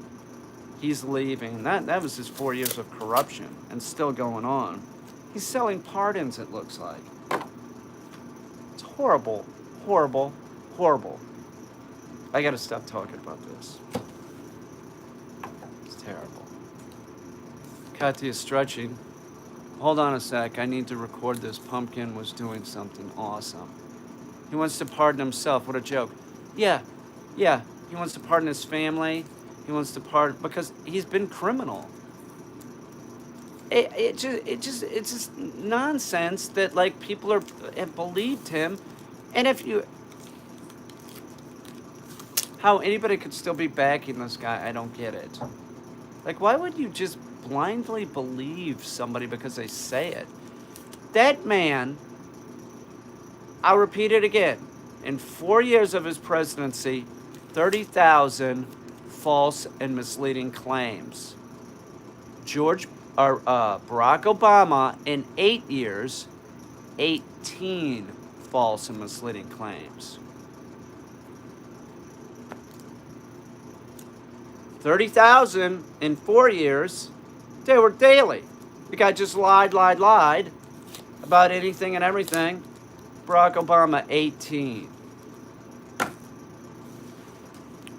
He's leaving. That was his 4 years of corruption and still going on. He's selling pardons, it looks like. It's horrible, horrible, horrible. I gotta stop talking about this. It's terrible. Katya's stretching. Hold on a sec. I need to record this. Pumpkin was doing something awesome. He wants to pardon himself. What a joke. Yeah. He wants to pardon his family. He wants to pardon because he's been criminal. It's just nonsense that like people have believed him, and if you how anybody could still be backing this guy, I don't get it. Like, why would you just blindly believe somebody because they say it? That man, I'll repeat it again, in 4 years of his presidency, 30,000 false and misleading claims. Barack Obama, in 8 years, 18 false and misleading claims. 30,000 in 4 years, they were daily. The guy just lied about anything and everything. Barack Obama, 18.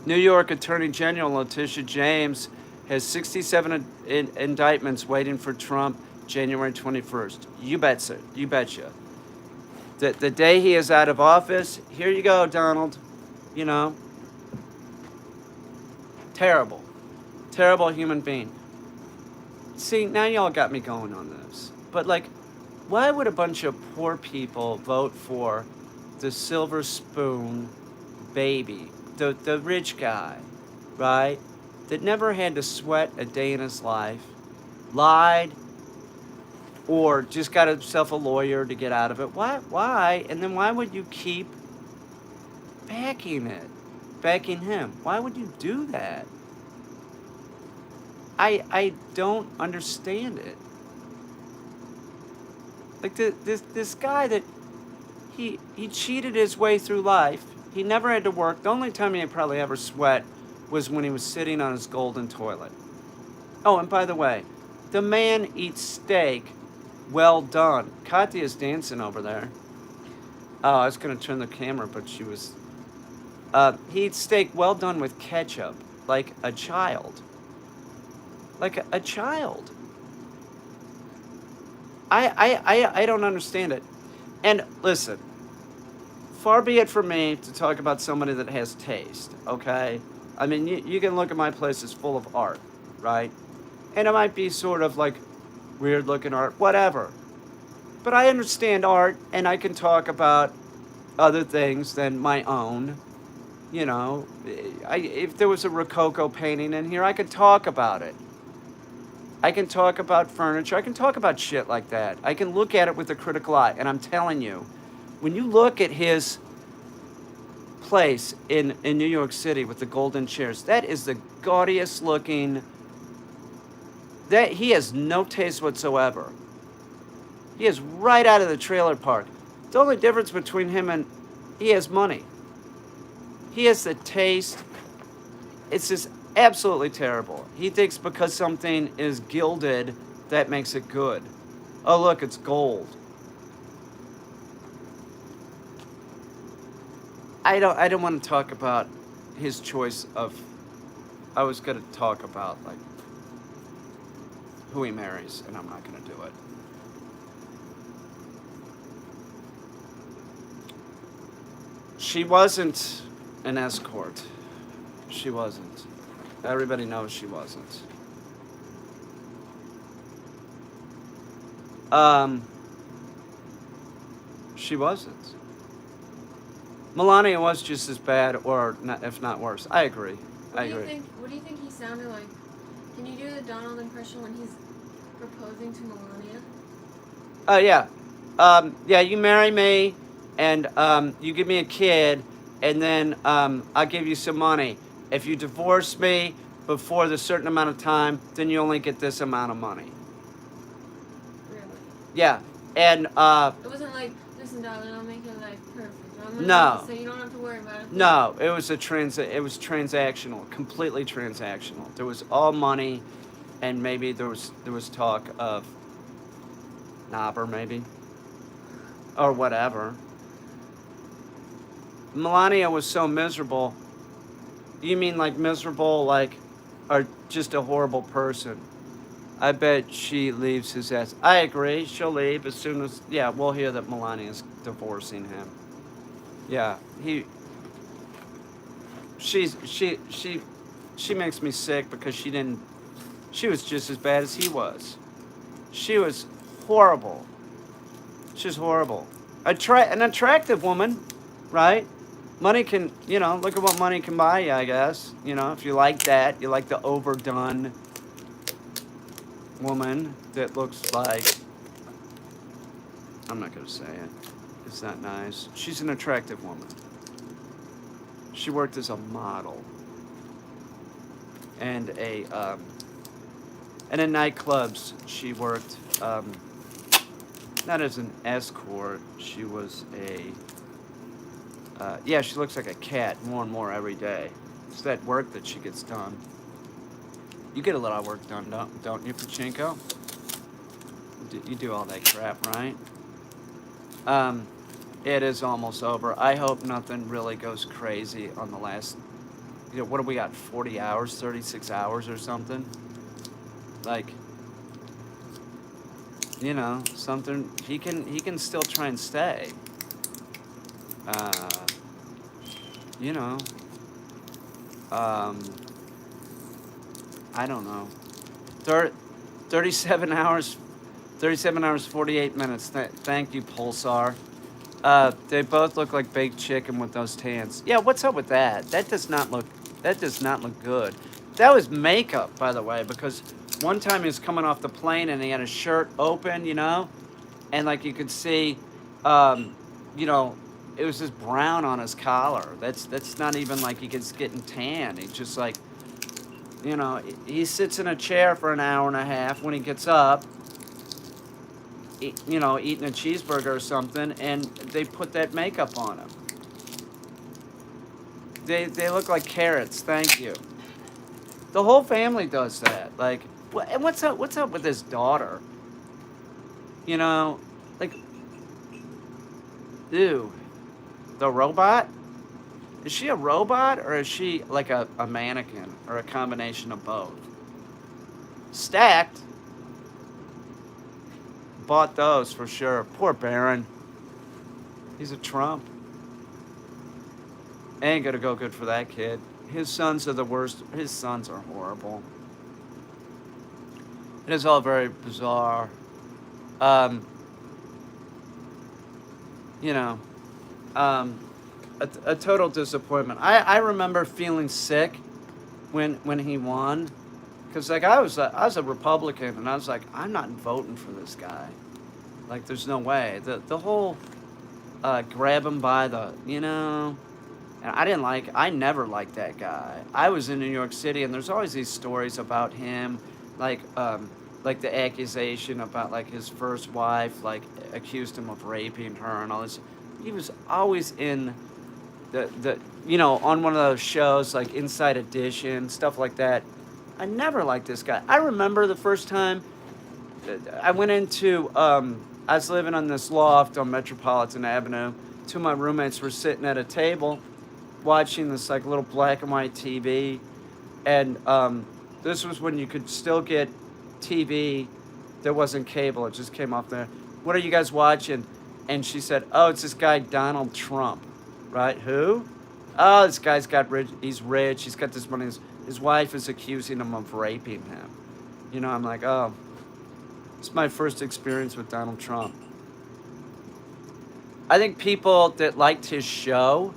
New York Attorney General Letitia James has 67 indictments waiting for Trump January 21st. You betcha. The day he is out of office, here you go, Donald. You know, terrible human being. See, now y'all got me going on this. But like, why would a bunch of poor people vote for the silver spoon baby, the rich guy, right? That never had to sweat a day in his life, lied, or just got himself a lawyer to get out of it. Why? And then why would you keep backing him? Why would you do that? I don't understand it. Like this guy that he cheated his way through life. He never had to work. The only time he probably ever sweat was when he was sitting on his golden toilet. Oh, and by the way, the man eats steak well done. Katya's dancing over there. Oh, I was going to turn the camera, but she was... he eats steak well done with ketchup, like a child. Like a child. I don't understand it. And listen, far be it from me to talk about somebody that has taste, okay? I mean, you can look at my place, it's full of art, right? And it might be sort of like weird looking art, whatever. But I understand art, and I can talk about other things than my own. You know, if there was a Rococo painting in here, I could talk about it. I can talk about furniture. I can talk about shit like that. I can look at it with a critical eye. And I'm telling you, when you look at his place in New York City with the golden chairs, that is the gaudiest looking... That he has no taste whatsoever. He is right out of the trailer park. The only difference between him and... He has money. He has the taste. It's just absolutely terrible. He thinks because something is gilded, that makes it good. Oh, look, it's gold. I don't want to talk about his choice of... I was going to talk about, like, who he marries, and I'm not going to do it. She wasn't an escort. She wasn't. Everybody knows she wasn't. She wasn't. Melania was just as bad, or not, if not worse. I agree. I agree. What do you think he sounded like? Can you do the Donald impression when he's proposing to Melania? Yeah. Yeah, you marry me, and you give me a kid, and then I'll give you some money. If you divorce me before the certain amount of time, then you only get this amount of money. Really? Yeah. And it wasn't like, listen, darling, I'll make your life perfect. No. So you don't have to worry about it. No, it was transactional, completely transactional. There was all money, and maybe there was talk of knobber, maybe, or whatever. Melania was so miserable. You mean like miserable, like, or just a horrible person? I bet she leaves his ass. I agree, she'll leave as soon as, yeah, we'll hear that Melania's divorcing him. Yeah, she makes me sick because she was just as bad as he was. She was horrible. She's horrible. An attractive woman, right? Money can, look at what money can buy you, I guess. If you like that, you like the overdone woman that looks like, I'm not going to say it. It's not nice. She's an attractive woman. She worked as a model and and in nightclubs she worked, not as an escort. She was yeah, she looks like a cat more and more every day. It's that work that she gets done. You get a lot of work done, don't you, Pachinko? You do all that crap, right? It is almost over. I hope nothing really goes crazy on the last, what do we got, 40 hours, 36 hours or something? Like, something, he can still try and stay. You know, I don't know. 37 hours, 48 minutes. Thank you, Pulsar. They both look like baked chicken with those tans. Yeah, what's up with that? That does not look good. That was makeup, by the way, because one time he was coming off the plane and he had his shirt open, and like you could see, it was just brown on his collar. That's not even like he gets getting tan. He's just like, he sits in a chair for an hour and a half. When he gets up, eating a cheeseburger or something, and they put that makeup on him. They look like carrots. Thank you. The whole family does that. Like, and what's up with his daughter? Like, ew. The robot? Is she a robot, or is she like a mannequin, or a combination of both? Stacked. Bought those for sure. Poor Baron. He's a Trump. Ain't gonna go good for that kid. His sons are the worst. His sons are horrible. It is all very bizarre. A total disappointment. I remember feeling sick when he won, because like I was a Republican, and I was like, I'm not voting for this guy. Like, there's no way. The whole grab him by the, and I never liked that guy. I was in New York City, and there's always these stories about him, like the accusation about like his first wife, like accused him of raping her and all this. He was always in the on one of those shows like Inside Edition, stuff like that. I never liked this guy. I remember the first time I went into, I was living on this loft on Metropolitan Avenue. Two of my roommates were sitting at a table watching this like little black and white TV. And this was when you could still get TV that wasn't cable. It just came off there. What are you guys watching? And she said, oh, it's this guy Donald Trump. Right? Who? Oh, this guy's got rich. He's rich. He's got this money. His wife is accusing him of raping him. I'm like, oh, it's my first experience with Donald Trump. I think people that liked his show,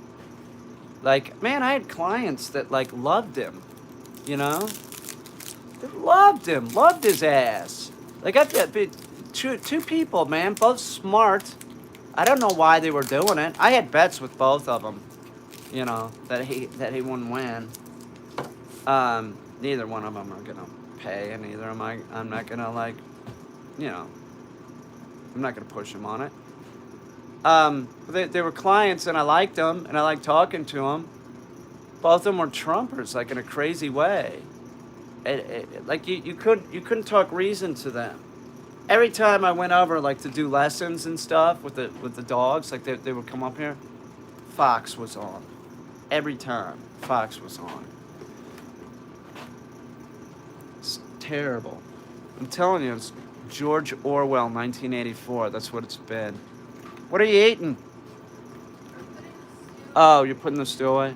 like, man, I had clients that like loved him, They loved him, loved his ass. Like, two people, man, both smart. I don't know why they were doing it. I had bets with both of them, that he wouldn't win. Neither one of them are gonna pay, and neither am I. I'm not gonna like, I'm not gonna push them on it. But they were clients, and I liked them, and I liked talking to them. Both of them were Trumpers, like in a crazy way. Like you couldn't talk reason to them. Every time I went over, like, to do lessons and stuff with the dogs, like they would come up here, Fox was on. Every time, Fox was on. It's terrible. I'm telling you, it's George Orwell, 1984. That's what it's been. What are you eating? Oh, you're putting the stew away?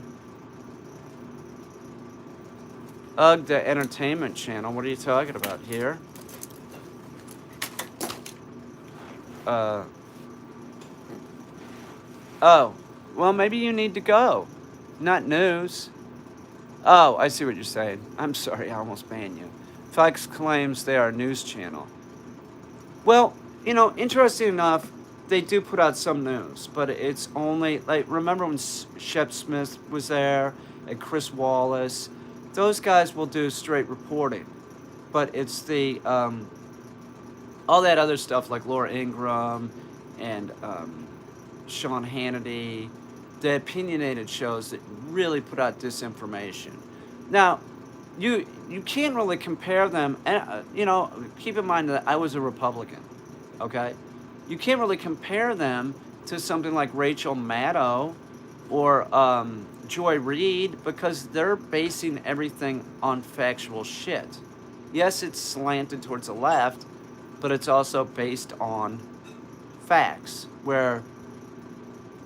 Ugh, the entertainment channel. What are you talking about here? Uh, oh, well, maybe you need to go. Not news. Oh, I see what you're saying. I'm sorry, I almost banned you. Fox claims they are a news channel. Well, interesting enough, they do put out some news, but it's only like remember when Shep Smith was there and Chris Wallace, those guys will do straight reporting, but it's the all that other stuff like Laura Ingraham and Sean Hannity, the opinionated shows that really put out disinformation. Now, you can't really compare them. And keep in mind that I was a Republican. Okay, you can't really compare them to something like Rachel Maddow or Joy Reid because they're basing everything on factual shit. Yes, it's slanted towards the left, but it's also based on facts. Where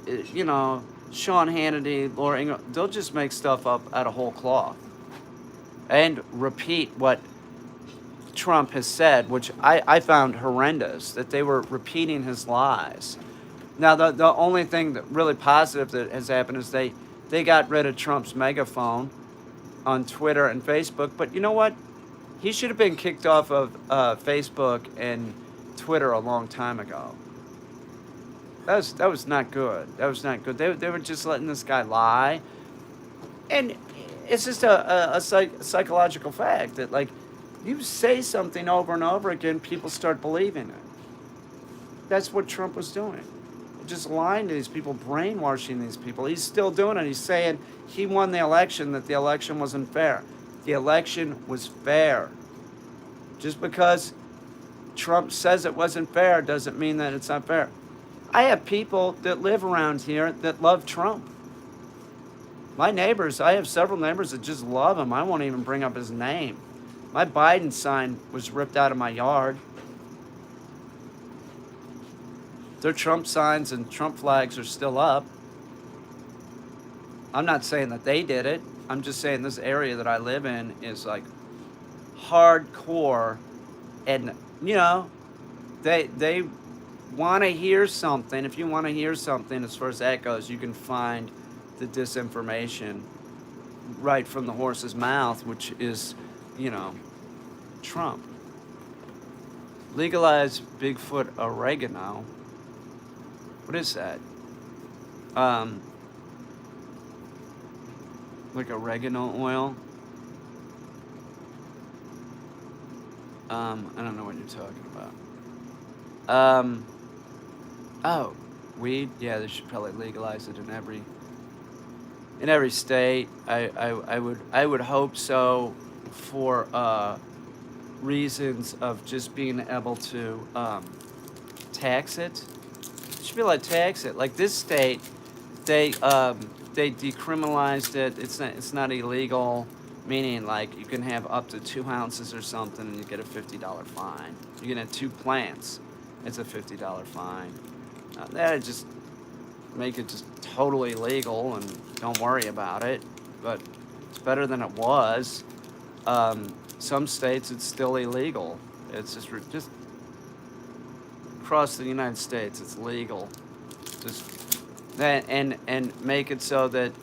Sean Hannity, Laura Ingraham, they'll just make stuff up out of whole cloth and repeat what Trump has said, which I found horrendous, that they were repeating his lies. Now, the only thing that really positive that has happened is they got rid of Trump's megaphone on Twitter and Facebook. But you know what? He should have been kicked off of Facebook and Twitter a long time ago. That was not good. That was not good. They were just letting this guy lie. And it's just a psychological fact that, like, you say something over and over again, people start believing it. That's what Trump was doing. Just lying to these people, brainwashing these people. He's still doing it. He's saying he won the election, that the election wasn't fair. The election was fair. Just because Trump says it wasn't fair doesn't mean that it's not fair. I have people that live around here that love Trump. My neighbors, I have several neighbors that just love him. I won't even bring up his name. My Biden sign was ripped out of my yard. Their Trump signs and Trump flags are still up. I'm not saying that they did it. I'm just saying this area that I live in is like hardcore, and they want to hear something. If you want to hear something as far as that goes, you can find the disinformation right from the horse's mouth, which is, Trump. Legalize Bigfoot oregano. What is that? Like oregano oil? I don't know what you're talking about. Oh, weed? Yeah, they should probably legalize it in every state. I would hope so, for reasons of just being able to tax it. It should be like tax it. Like this state, they decriminalized it. It's not illegal, meaning like you can have up to 2 ounces or something and you get a $50 fine. You can have 2 plants, it's a $50 fine. That just make it just totally legal and don't worry about it. But it's better than it was. Some states it's still illegal. It's just across the United States it's legal. Just and make it so that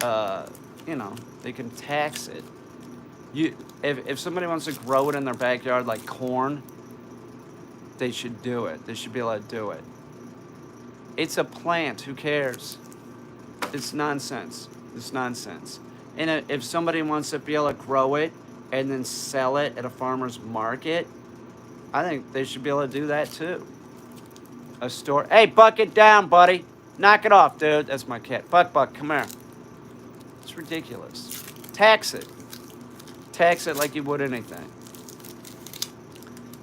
they can tax it. If somebody wants to grow it in their backyard like corn, they should do it. They should be able to do it. It's a plant. Who cares? It's nonsense. It's nonsense. And if somebody wants to be able to grow it and then sell it at a farmer's market, I think they should be able to do that too. A store. Hey, buck it down, buddy. Knock it off, dude. That's my cat. Buck, come here. It's ridiculous. Tax it. Tax it like you would anything.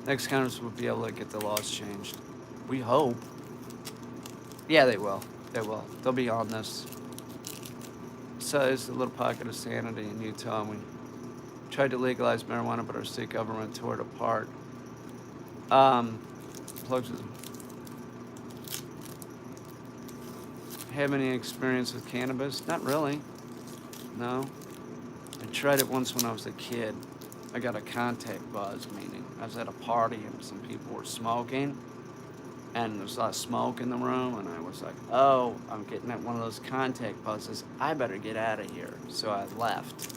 Next Congress will be able to get the laws changed. We hope. Yeah, they will. They will. They'll be on this. So it's a little pocket of sanity in Utah. We tried to legalize marijuana, but our state government tore it apart. Plugs with have any experience with cannabis? Not really. No. I tried it once when I was a kid. I got a contact buzz, meaning I was at a party and some people were smoking, and there was a lot of smoke in the room, and I was like, oh, I'm getting at one of those contact buzzes. I better get out of here. So I left.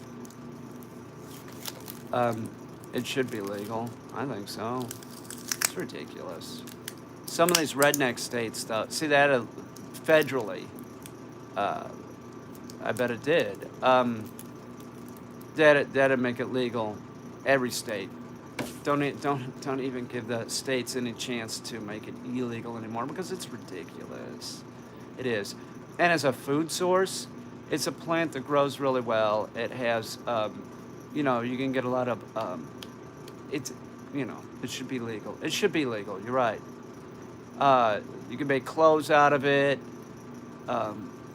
It should be legal. I think so. It's ridiculous. Some of these redneck states, though, see that federally, I bet it did. That'd make it legal, every state. Don't even give the states any chance to make it illegal anymore because it's ridiculous. It is, and as a food source, it's a plant that grows really well. It has, you can get a lot of, it's, it should be legal. It should be legal. You're right. You can make clothes out of it.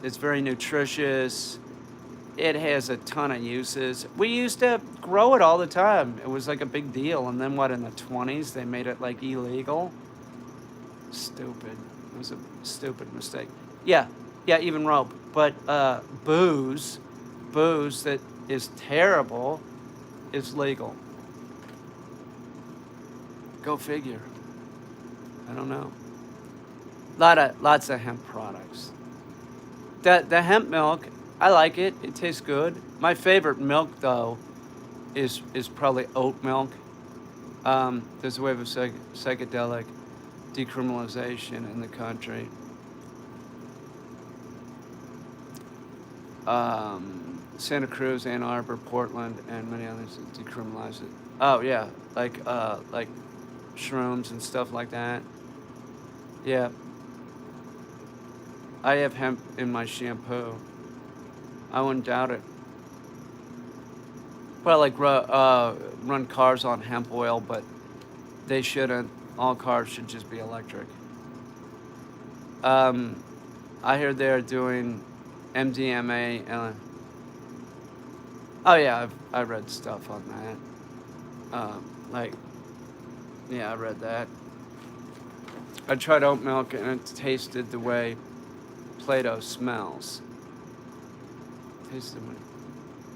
It's very nutritious. It has a ton of uses. We used to grow it all the time. It was like a big deal. And then in the 20s, they made it like illegal. Stupid. It was a stupid mistake. Yeah, even rope. But booze that is terrible is legal. Go figure. I don't know. Lots of hemp products. The hemp milk, I like it. It tastes good. My favorite milk, though, is probably oat milk. There's a wave of psychedelic decriminalization in the country. Santa Cruz, Ann Arbor, Portland, and many others decriminalize it. Oh yeah, like shrooms and stuff like that. Yeah. I have hemp in my shampoo. I wouldn't doubt it. Well, like run cars on hemp oil, but they shouldn't. All cars should just be electric. I hear they're doing MDMA. Oh yeah, I read stuff on that. I read that. I tried oat milk and it tasted the way Play-Doh smells.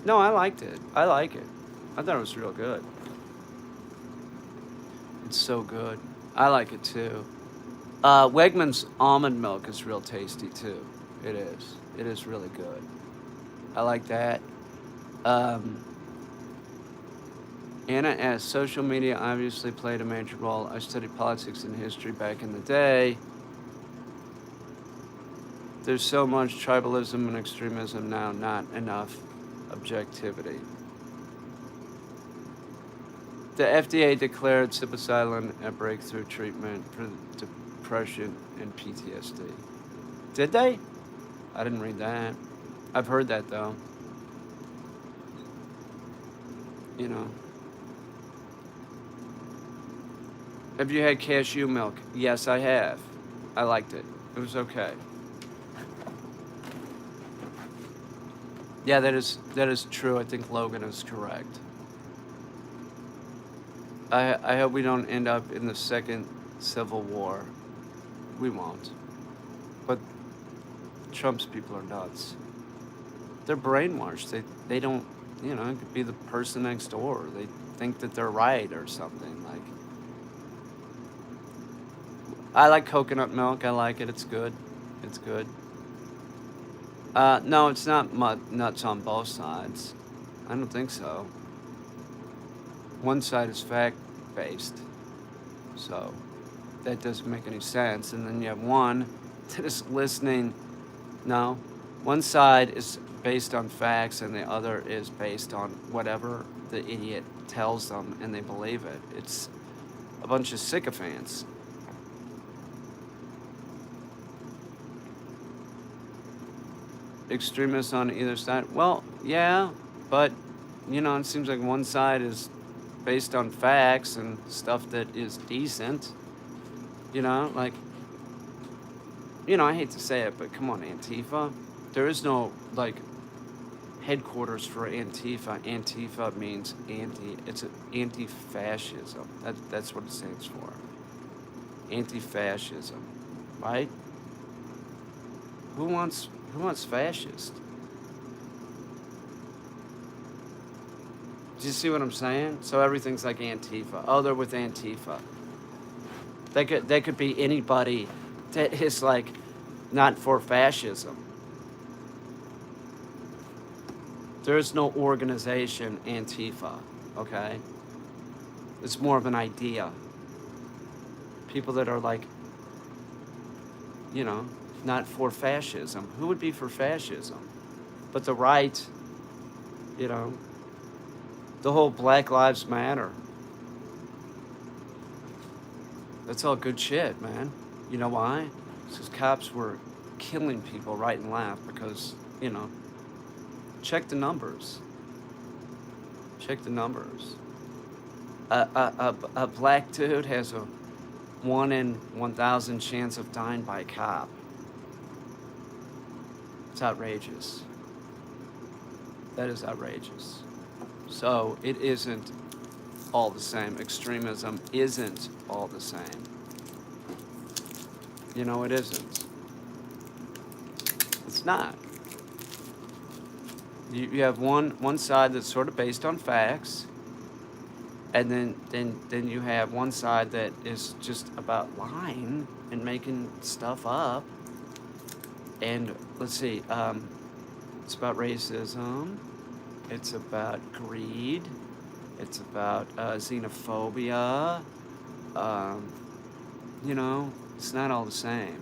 No, I liked it. I like it. I thought it was real good. It's so good. I like it too. Wegmans almond milk is real tasty too. It is. It is really good. I like that. Anna asks, social media obviously played a major role. I studied politics and history back in the day. There's so much tribalism and extremism now, not enough objectivity. The FDA declared psilocybin a breakthrough treatment for depression and PTSD. Did they? I didn't read that. I've heard that though. Have you had cashew milk? Yes, I have. I liked it. It was okay. Yeah, that is true. I think Logan is correct. I hope we don't end up in the second Civil War. We won't. But Trump's people are nuts. They're brainwashed. They don't, it could be the person next door. They think that they're right or something. I like coconut milk. I like it. It's good. It's good. No, it's not nuts on both sides. I don't think so. One side is fact-based, so that doesn't make any sense. And then you have one that is listening. No, one side is based on facts, and the other is based on whatever the idiot tells them, and they believe it. It's a bunch of sycophants. Extremists on either side. Well, yeah, but it seems like one side is based on facts and stuff that is decent. I hate to say it, but come on, Antifa. There is no headquarters for Antifa. Antifa means it's anti-fascism. That's what it stands for. Anti-fascism, right? Who wants fascist? Do you see what I'm saying? So everything's like Antifa. Oh, they're with Antifa. They could be anybody that is like not for fascism. There is no organization Antifa, okay? It's more of an idea. People that are like, you know, not for fascism. Who would be for fascism? But the right, you know, the whole Black Lives Matter. That's all good shit, man. You know why? Because cops were killing people right and left because, you know, check the numbers. Check the numbers. A black dude has a 1 in 1,000 chance of dying by a cop. It's outrageous. That is outrageous. So it isn't all the same. Extremism isn't all the same. You know, it isn't. It's not. You have one side that's sort of based on facts, and then you have one side that is just about lying and making stuff up. And let's see, it's about racism. It's about greed. It's about xenophobia. You know, it's not all the same.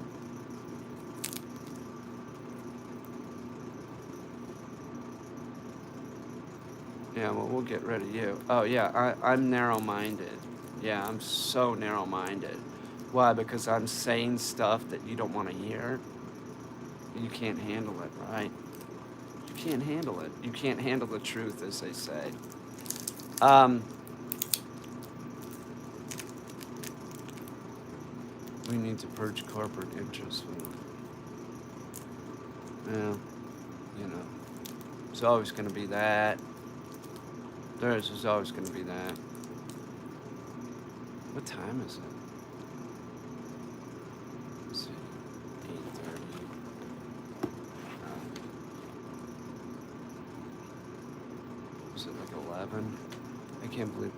Yeah, well, we'll get rid of you. Oh, yeah, I'm narrow-minded. Yeah, I'm so narrow-minded. Why? Because I'm saying stuff that you don't want to hear. You can't handle it, right? You can't handle it. You can't handle the truth, as they say. We need to purge corporate interests. Yeah, you know, it's always going to be that. There's always going to be that. What time is it? Let's see, 8:30. Is it like 11? I can't believe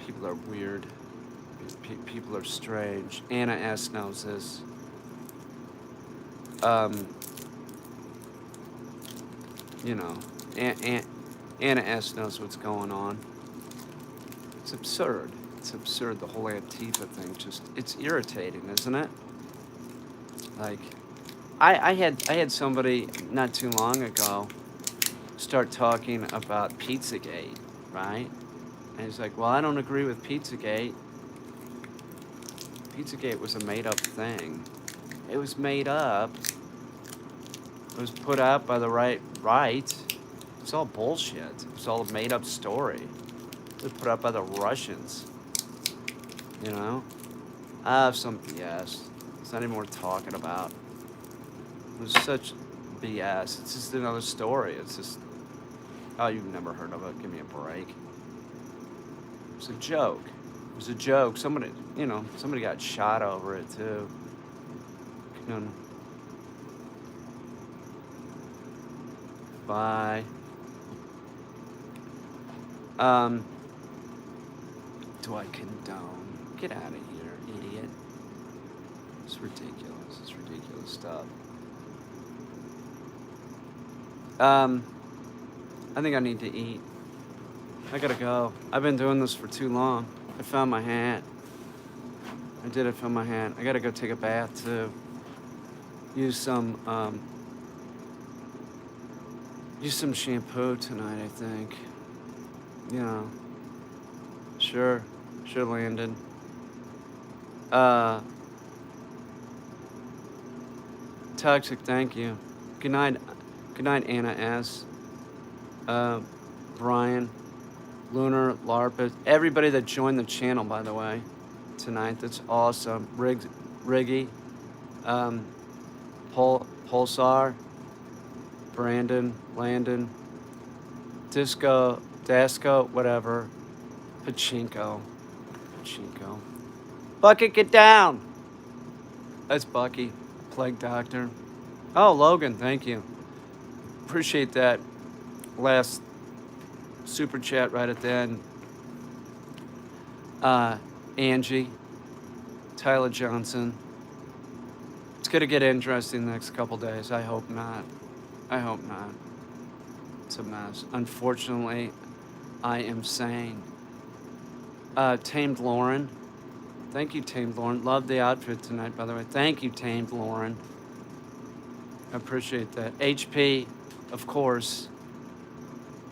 people are weird. People are strange. Anna S. knows this. You know, Anna S. knows what's going on. It's absurd. It's absurd, the whole Antifa thing. Just, it's irritating, isn't it? Like, I had somebody not too long ago start talking about Pizzagate, right? And he's like, well, I don't agree with Pizzagate. Pizzagate was a made-up thing. It was made up. It was put out by the right. It's all bullshit. It's all a made-up story. It was put out by the Russians. You know? Some BS. It's not even worth talking about. It was such BS. It's just another story. It's just, oh, you've never heard of it. Give me a break. It's a joke. It was a joke. Somebody got shot over it, too. You know. Bye. Do I condone? Get out of here, idiot. It's ridiculous. It's ridiculous stuff. I think I need to eat. I gotta go. I've been doing this for too long. I found my hat. I found my hat. I gotta go take a bath too. Use some shampoo tonight, I think. You know. Sure, Landon. Toxic, thank you. Good night, Anna S. Brian, Lunar, Larpet, everybody that joined the channel, by the way, tonight. That's awesome. Riggy, Pulsar, Brandon, Landon, Dasco, whatever. Pachinko. Bucket, get down! That's Bucky, Plague Doctor. Oh, Logan, thank you. Appreciate that last super chat right at the end. Angie, Tyler Johnson. It's going to get interesting the next couple days. I hope not. I hope not. It's a mess. Unfortunately, I am sane. Tamed Lauren. Thank you, Tamed Lauren. Love the outfit tonight, by the way. Thank you, Tamed Lauren. I appreciate that. HP, of course.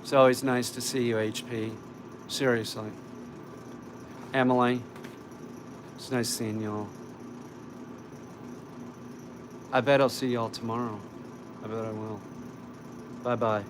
It's always nice to see you, HP. Seriously. Emily, it's nice seeing y'all. I bet I'll see y'all tomorrow. I bet I will. Bye-bye.